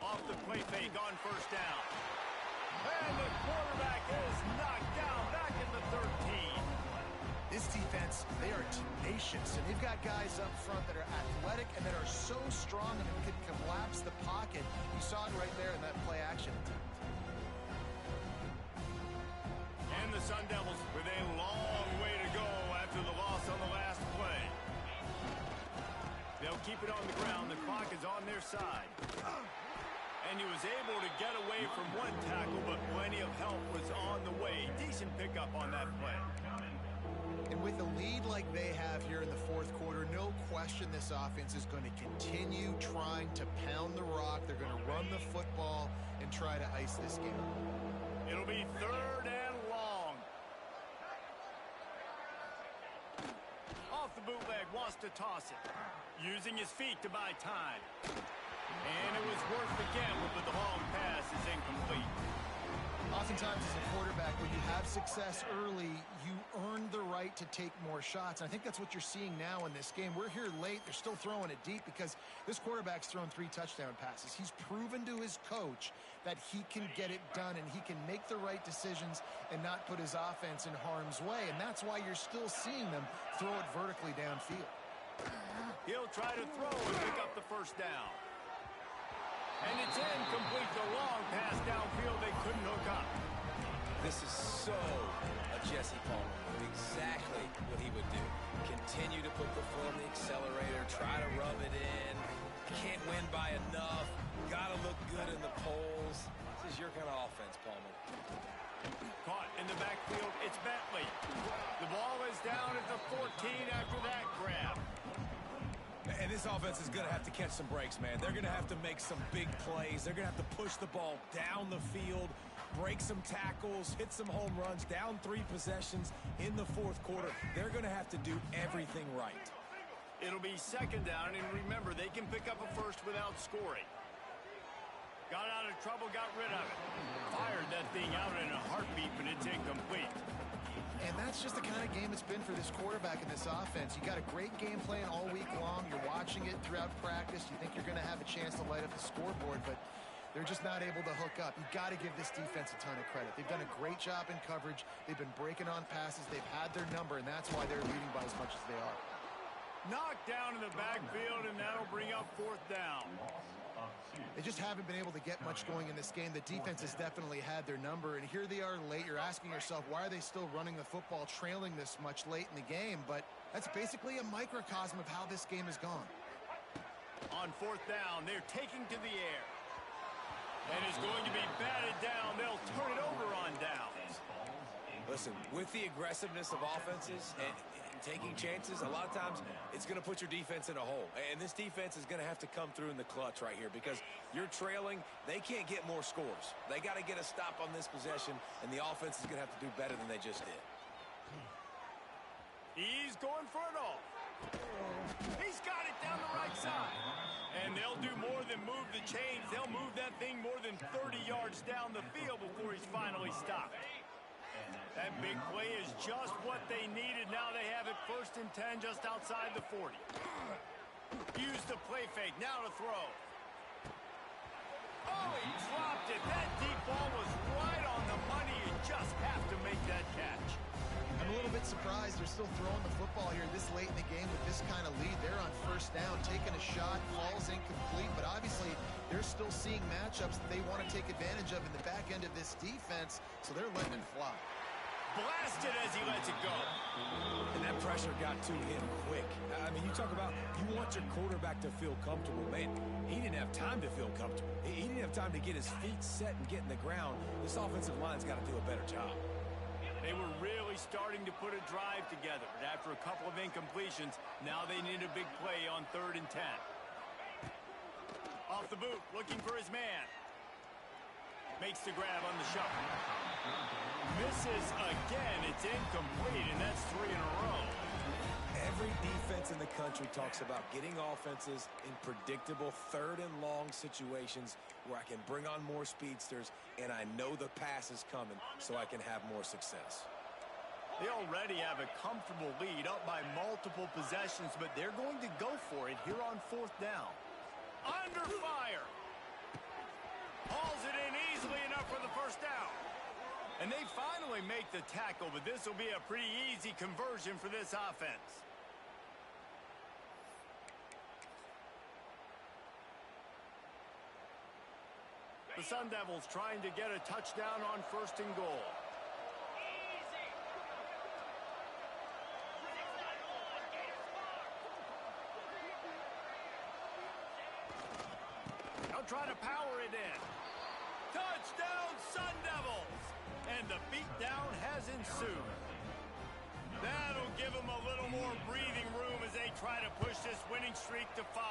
Off the play fake on first down. And the quarterback is knocked down back in the 13. This defense, they are tenacious, and they've got guys up front that are athletic and that are so strong and can collapse the pocket. You saw it right there in that play action attempt. And the Sun Devils with a long way to go after the loss on the last play. They'll keep it on the ground. The clock is on their side. And he was able to get away from one tackle, but plenty of help was on the way. Decent pickup on that play. And with a lead like they have here in the fourth quarter, no question this offense is going to continue trying to pound the rock. They're going to run the football and try to ice this game. It'll be 3rd and long. Off the bootleg, wants to toss it. Using his feet to buy time. And it was worth the gamble, but the long pass is incomplete. Oftentimes as a quarterback, when you have success early, you earn the right to take more shots. And I think that's what you're seeing now in this game. We're here late. They're still throwing it deep because this quarterback's thrown 3 touchdown passes. He's proven to his coach that he can get it done and he can make the right decisions and not put his offense in harm's way. And that's why you're still seeing them throw it vertically downfield. He'll try to throw and pick up the first down. And it's incomplete. The long pass downfield they couldn't hook up. This is so a Jesse Palmer. Exactly what he would do. Continue to put the foot on the accelerator, try to rub it in. Can't win by enough. Got to look good in the polls. This is your kind of offense, Palmer. Caught in the backfield. It's Bentley. The ball is down at the 14 after that grab. And this offense is going to have to catch some breaks, man. They're going to have to make some big plays. They're going to have to push the ball down the field, break some tackles, hit some home runs, down 3 possessions in the fourth quarter. They're going to have to do everything right. It'll be second down, and remember, they can pick up a first without scoring. Got out of trouble, got rid of it. Fired that thing out in a heartbeat, but it's incomplete. And that's just the kind of game it's been for this quarterback in this offense. You got a great game plan all week long. You're watching it throughout practice. You think you're going to have a chance to light up the scoreboard, but they're just not able to hook up. You got to give this defense a ton of credit. They've done a great job in coverage. They've been breaking on passes. They've had their number, and that's why they're leading by as much as they are. Knocked down in the backfield, and that'll bring up fourth down. They just haven't been able to get much going in this game. The defense has definitely had their number, and here they are late. You're asking yourself, why are they still running the football, trailing this much late in the game? But that's basically a microcosm of how this game has gone. On fourth down, they're taking to the air. And it's going to be batted down. They'll turn it over on downs. Listen, with the aggressiveness of offenses and taking chances, a lot of times it's going to put your defense in a hole. And this defense is going to have to come through in the clutch right here because you're trailing. They can't get more scores. They got to get a stop on this possession, and the offense is going to have to do better than they just did. He's going for it all. He's got it down the right side. And they'll do more than move the chains. They'll move that thing more than 30 yards down the field before he's finally stopped. That big play is just what they needed. Now they have it 1st and 10 just outside the 40. Use the play fake. Now to throw. Oh, he dropped it. That deep ball was right on the money. You just have to make that catch. I'm a little bit surprised they're still throwing the football here this late in the game with this kind of lead. They're on 1st down, taking a shot, falls incomplete, but obviously they're still seeing matchups that they want to take advantage of in the back end of this defense, so they're letting it fly. Blasted as he lets it go. And that pressure got to him quick. I mean, you talk about you want your quarterback to feel comfortable. Man, he didn't have time to feel comfortable. He didn't have time to get his feet set and get in the ground. This offensive line's got to do a better job. They were really starting to put a drive together, but after a couple of incompletions, now they need a big play on 3rd and 10. Off the boot, looking for his man. Makes the grab on the shot. Misses again. It's incomplete, and that's 3 in a row. Every defense in the country talks about getting offenses in predictable 3rd and long situations where I can bring on more speedsters and I know the pass is coming so I can have more success. They already have a comfortable lead up by multiple possessions, but they're going to go for it here on 4th down. Under fire. Hauls it in easily enough for the 1st down. And they finally make the tackle, but this will be a pretty easy conversion for this offense. The Sun Devils trying to get a touchdown on 1st and goal. They'll try to power it in. Touchdown, Sun Devils! And the beatdown has ensued. That'll give them a little more breathing room as they try to push this winning streak to 5.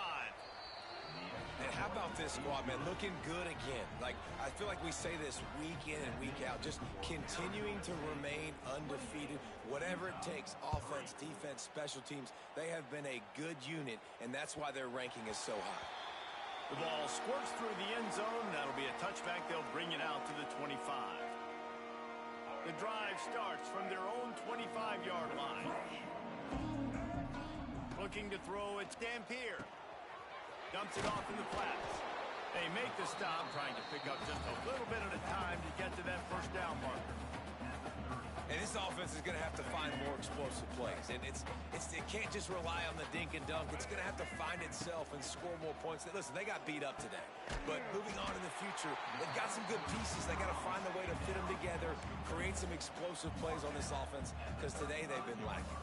And how about this squad, man? Looking good again. Like, I feel like we say this week in and week out, just continuing to remain undefeated. Whatever it takes, offense, defense, special teams, they have been a good unit, and that's why their ranking is so high. The ball squirts through the end zone. That'll be a touchback. They'll bring it out to the 25. The drive starts from their own 25-yard line. Looking to throw, it's Dampier. Dumps it off in the flats. They make the stop, trying to pick up just a little bit at a time to get to that first down marker. And this offense is going to have to find more explosive plays. And it can't just rely on the dink and dunk. It's going to have to find itself and score more points. Listen, they got beat up today. But moving on in the future, they've got some good pieces. They got to find a way to fit them together, create some explosive plays on this offense, because today they've been lacking.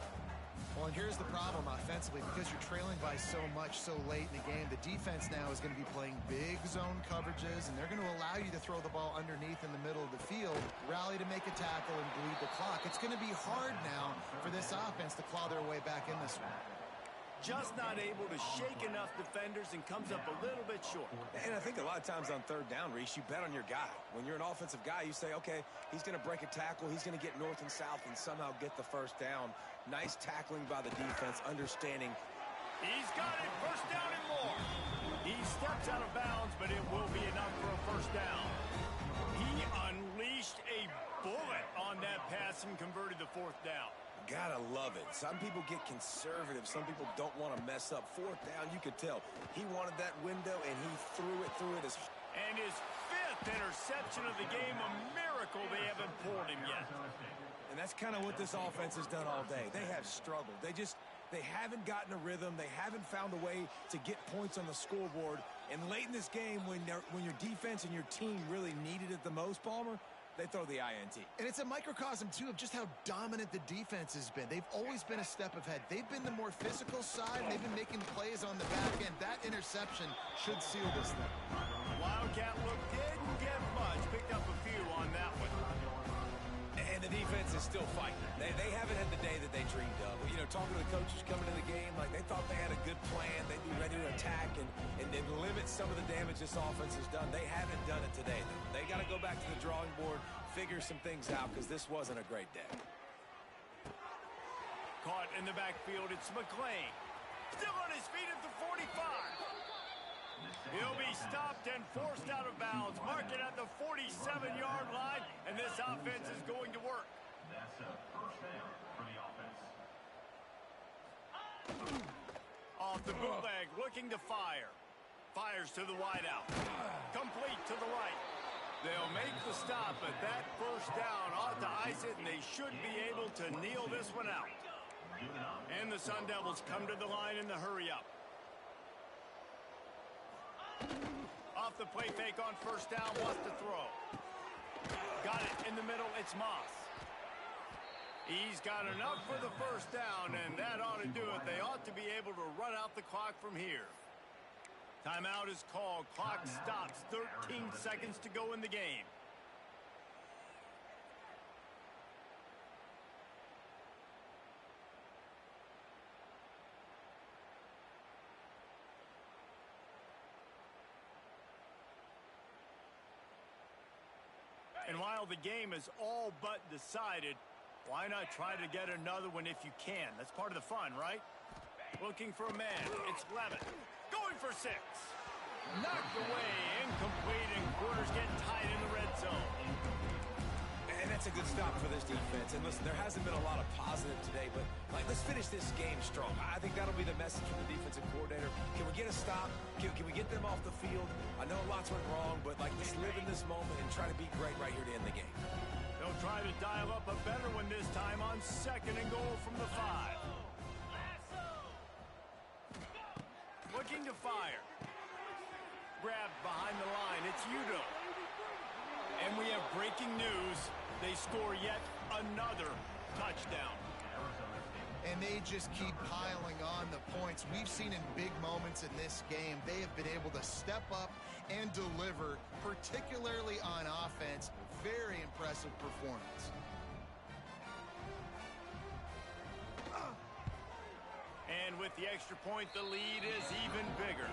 Well, and here's the problem offensively. Because you're trailing by so much so late in the game, the defense now is going to be playing big zone coverages, and they're going to allow you to throw the ball underneath in the middle of the field, rally to make a tackle, and bleed the clock. It's going to be hard now for this offense to claw their way back in this one. Just not able to shake enough defenders and comes up a little bit short. And I think a lot of times on third down, Reese, you bet on your guy. When you're an offensive guy, you say, okay, he's going to break a tackle, he's going to get north and south and somehow get the first down. Nice tackling by the defense, understanding. He's got it, first down and more. He steps out of bounds, but it will be enough for a first down. He unleashed a bullet on that pass and converted the fourth down. Gotta love it. Some people get conservative. Some people don't want to mess up. Fourth down, you could tell. He wanted that window, and he threw it as hard. And his fifth interception of the game, a miracle they haven't pulled him yet. And that's kind of what this offense has done all day. They have struggled. They haven't gotten a rhythm. They haven't found a way to get points on the scoreboard. And late in this game, when your defense and your team really needed it the most, Palmer, they throw the INT. And it's a microcosm, too, of just how dominant the defense has been. They've always been a step ahead. They've been the more physical side, and they've been making plays on the back end. That interception should seal this thing. Wildcat look didn't get much. Picked up a few on that one. And the defense is still fighting. They haven't had the day that they dreamed of. You know, talking to the coaches coming to the game, like they thought they had a good plan. They'd be ready to attack and limit some of the damage this offense has done. They haven't done it today, though. They got to go back to the drawing board, figure some things out, because this wasn't a great day. Caught in the backfield, it's McClain. Still on his feet at the 45. He'll be stopped and forced out of bounds. Mark it at the 47-yard line, and this offense is going to work. That's a first down for the offense. Off the bootleg, looking to fire. Fires to the wideout. Complete to the right. They'll make the stop, but that first down ought to ice it, and they should be able to kneel this one out. And the Sun Devils come to the line in the hurry-up. Off the play fake on first down, wants to throw. Got it in the middle, it's Moss. He's got enough for the first down, and that ought to do it. They ought to be able to run out the clock from here. Timeout is called. Clock stops. 13 seconds to go in the game. And while the game is all but decided, why not try to get another one if you can? That's part of the fun, right? Looking for a man. It's Levitt. Going for 6. Knocked away. Incomplete, and quarters getting tight in the red zone. And that's a good stop for this defense. And listen, there hasn't been a lot of positive today, but let's finish this game strong. I think that'll be the message from the defensive coordinator. Can we get a stop? Can we get them off the field? I know lots went wrong, but let's live in this moment and try to be great right here to end the game. They'll try to dial up a better one this time on 2nd and goal from the 5. Looking to fire. Grabbed behind the line. It's Udo. And we have breaking news. They score yet another touchdown. And they just keep piling on the points. We've seen in big moments in this game, they have been able to step up and deliver, particularly on offense. Very impressive performance. And with the extra point, the lead is even bigger.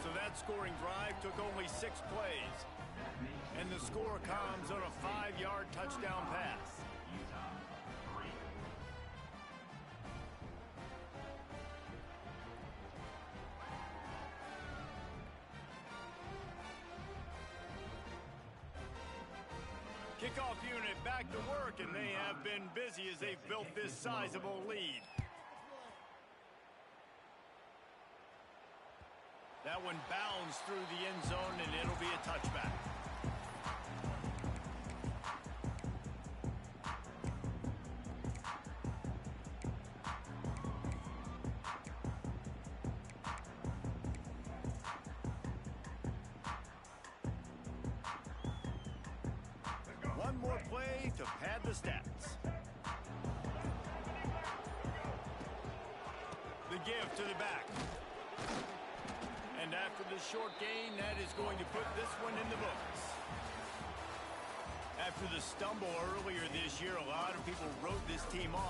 So that scoring drive took only 6 plays. And the score comes on a 5-yard touchdown pass. kickoff unit back to work, and they have been busy as they've built this sizable lead. That one bounds through the end zone, and it'll be a touchback. One more play to pad the stats. The give to the back. And after the short gain, that is going to put this one in the books. After the stumble earlier this year, a lot of people wrote this team off.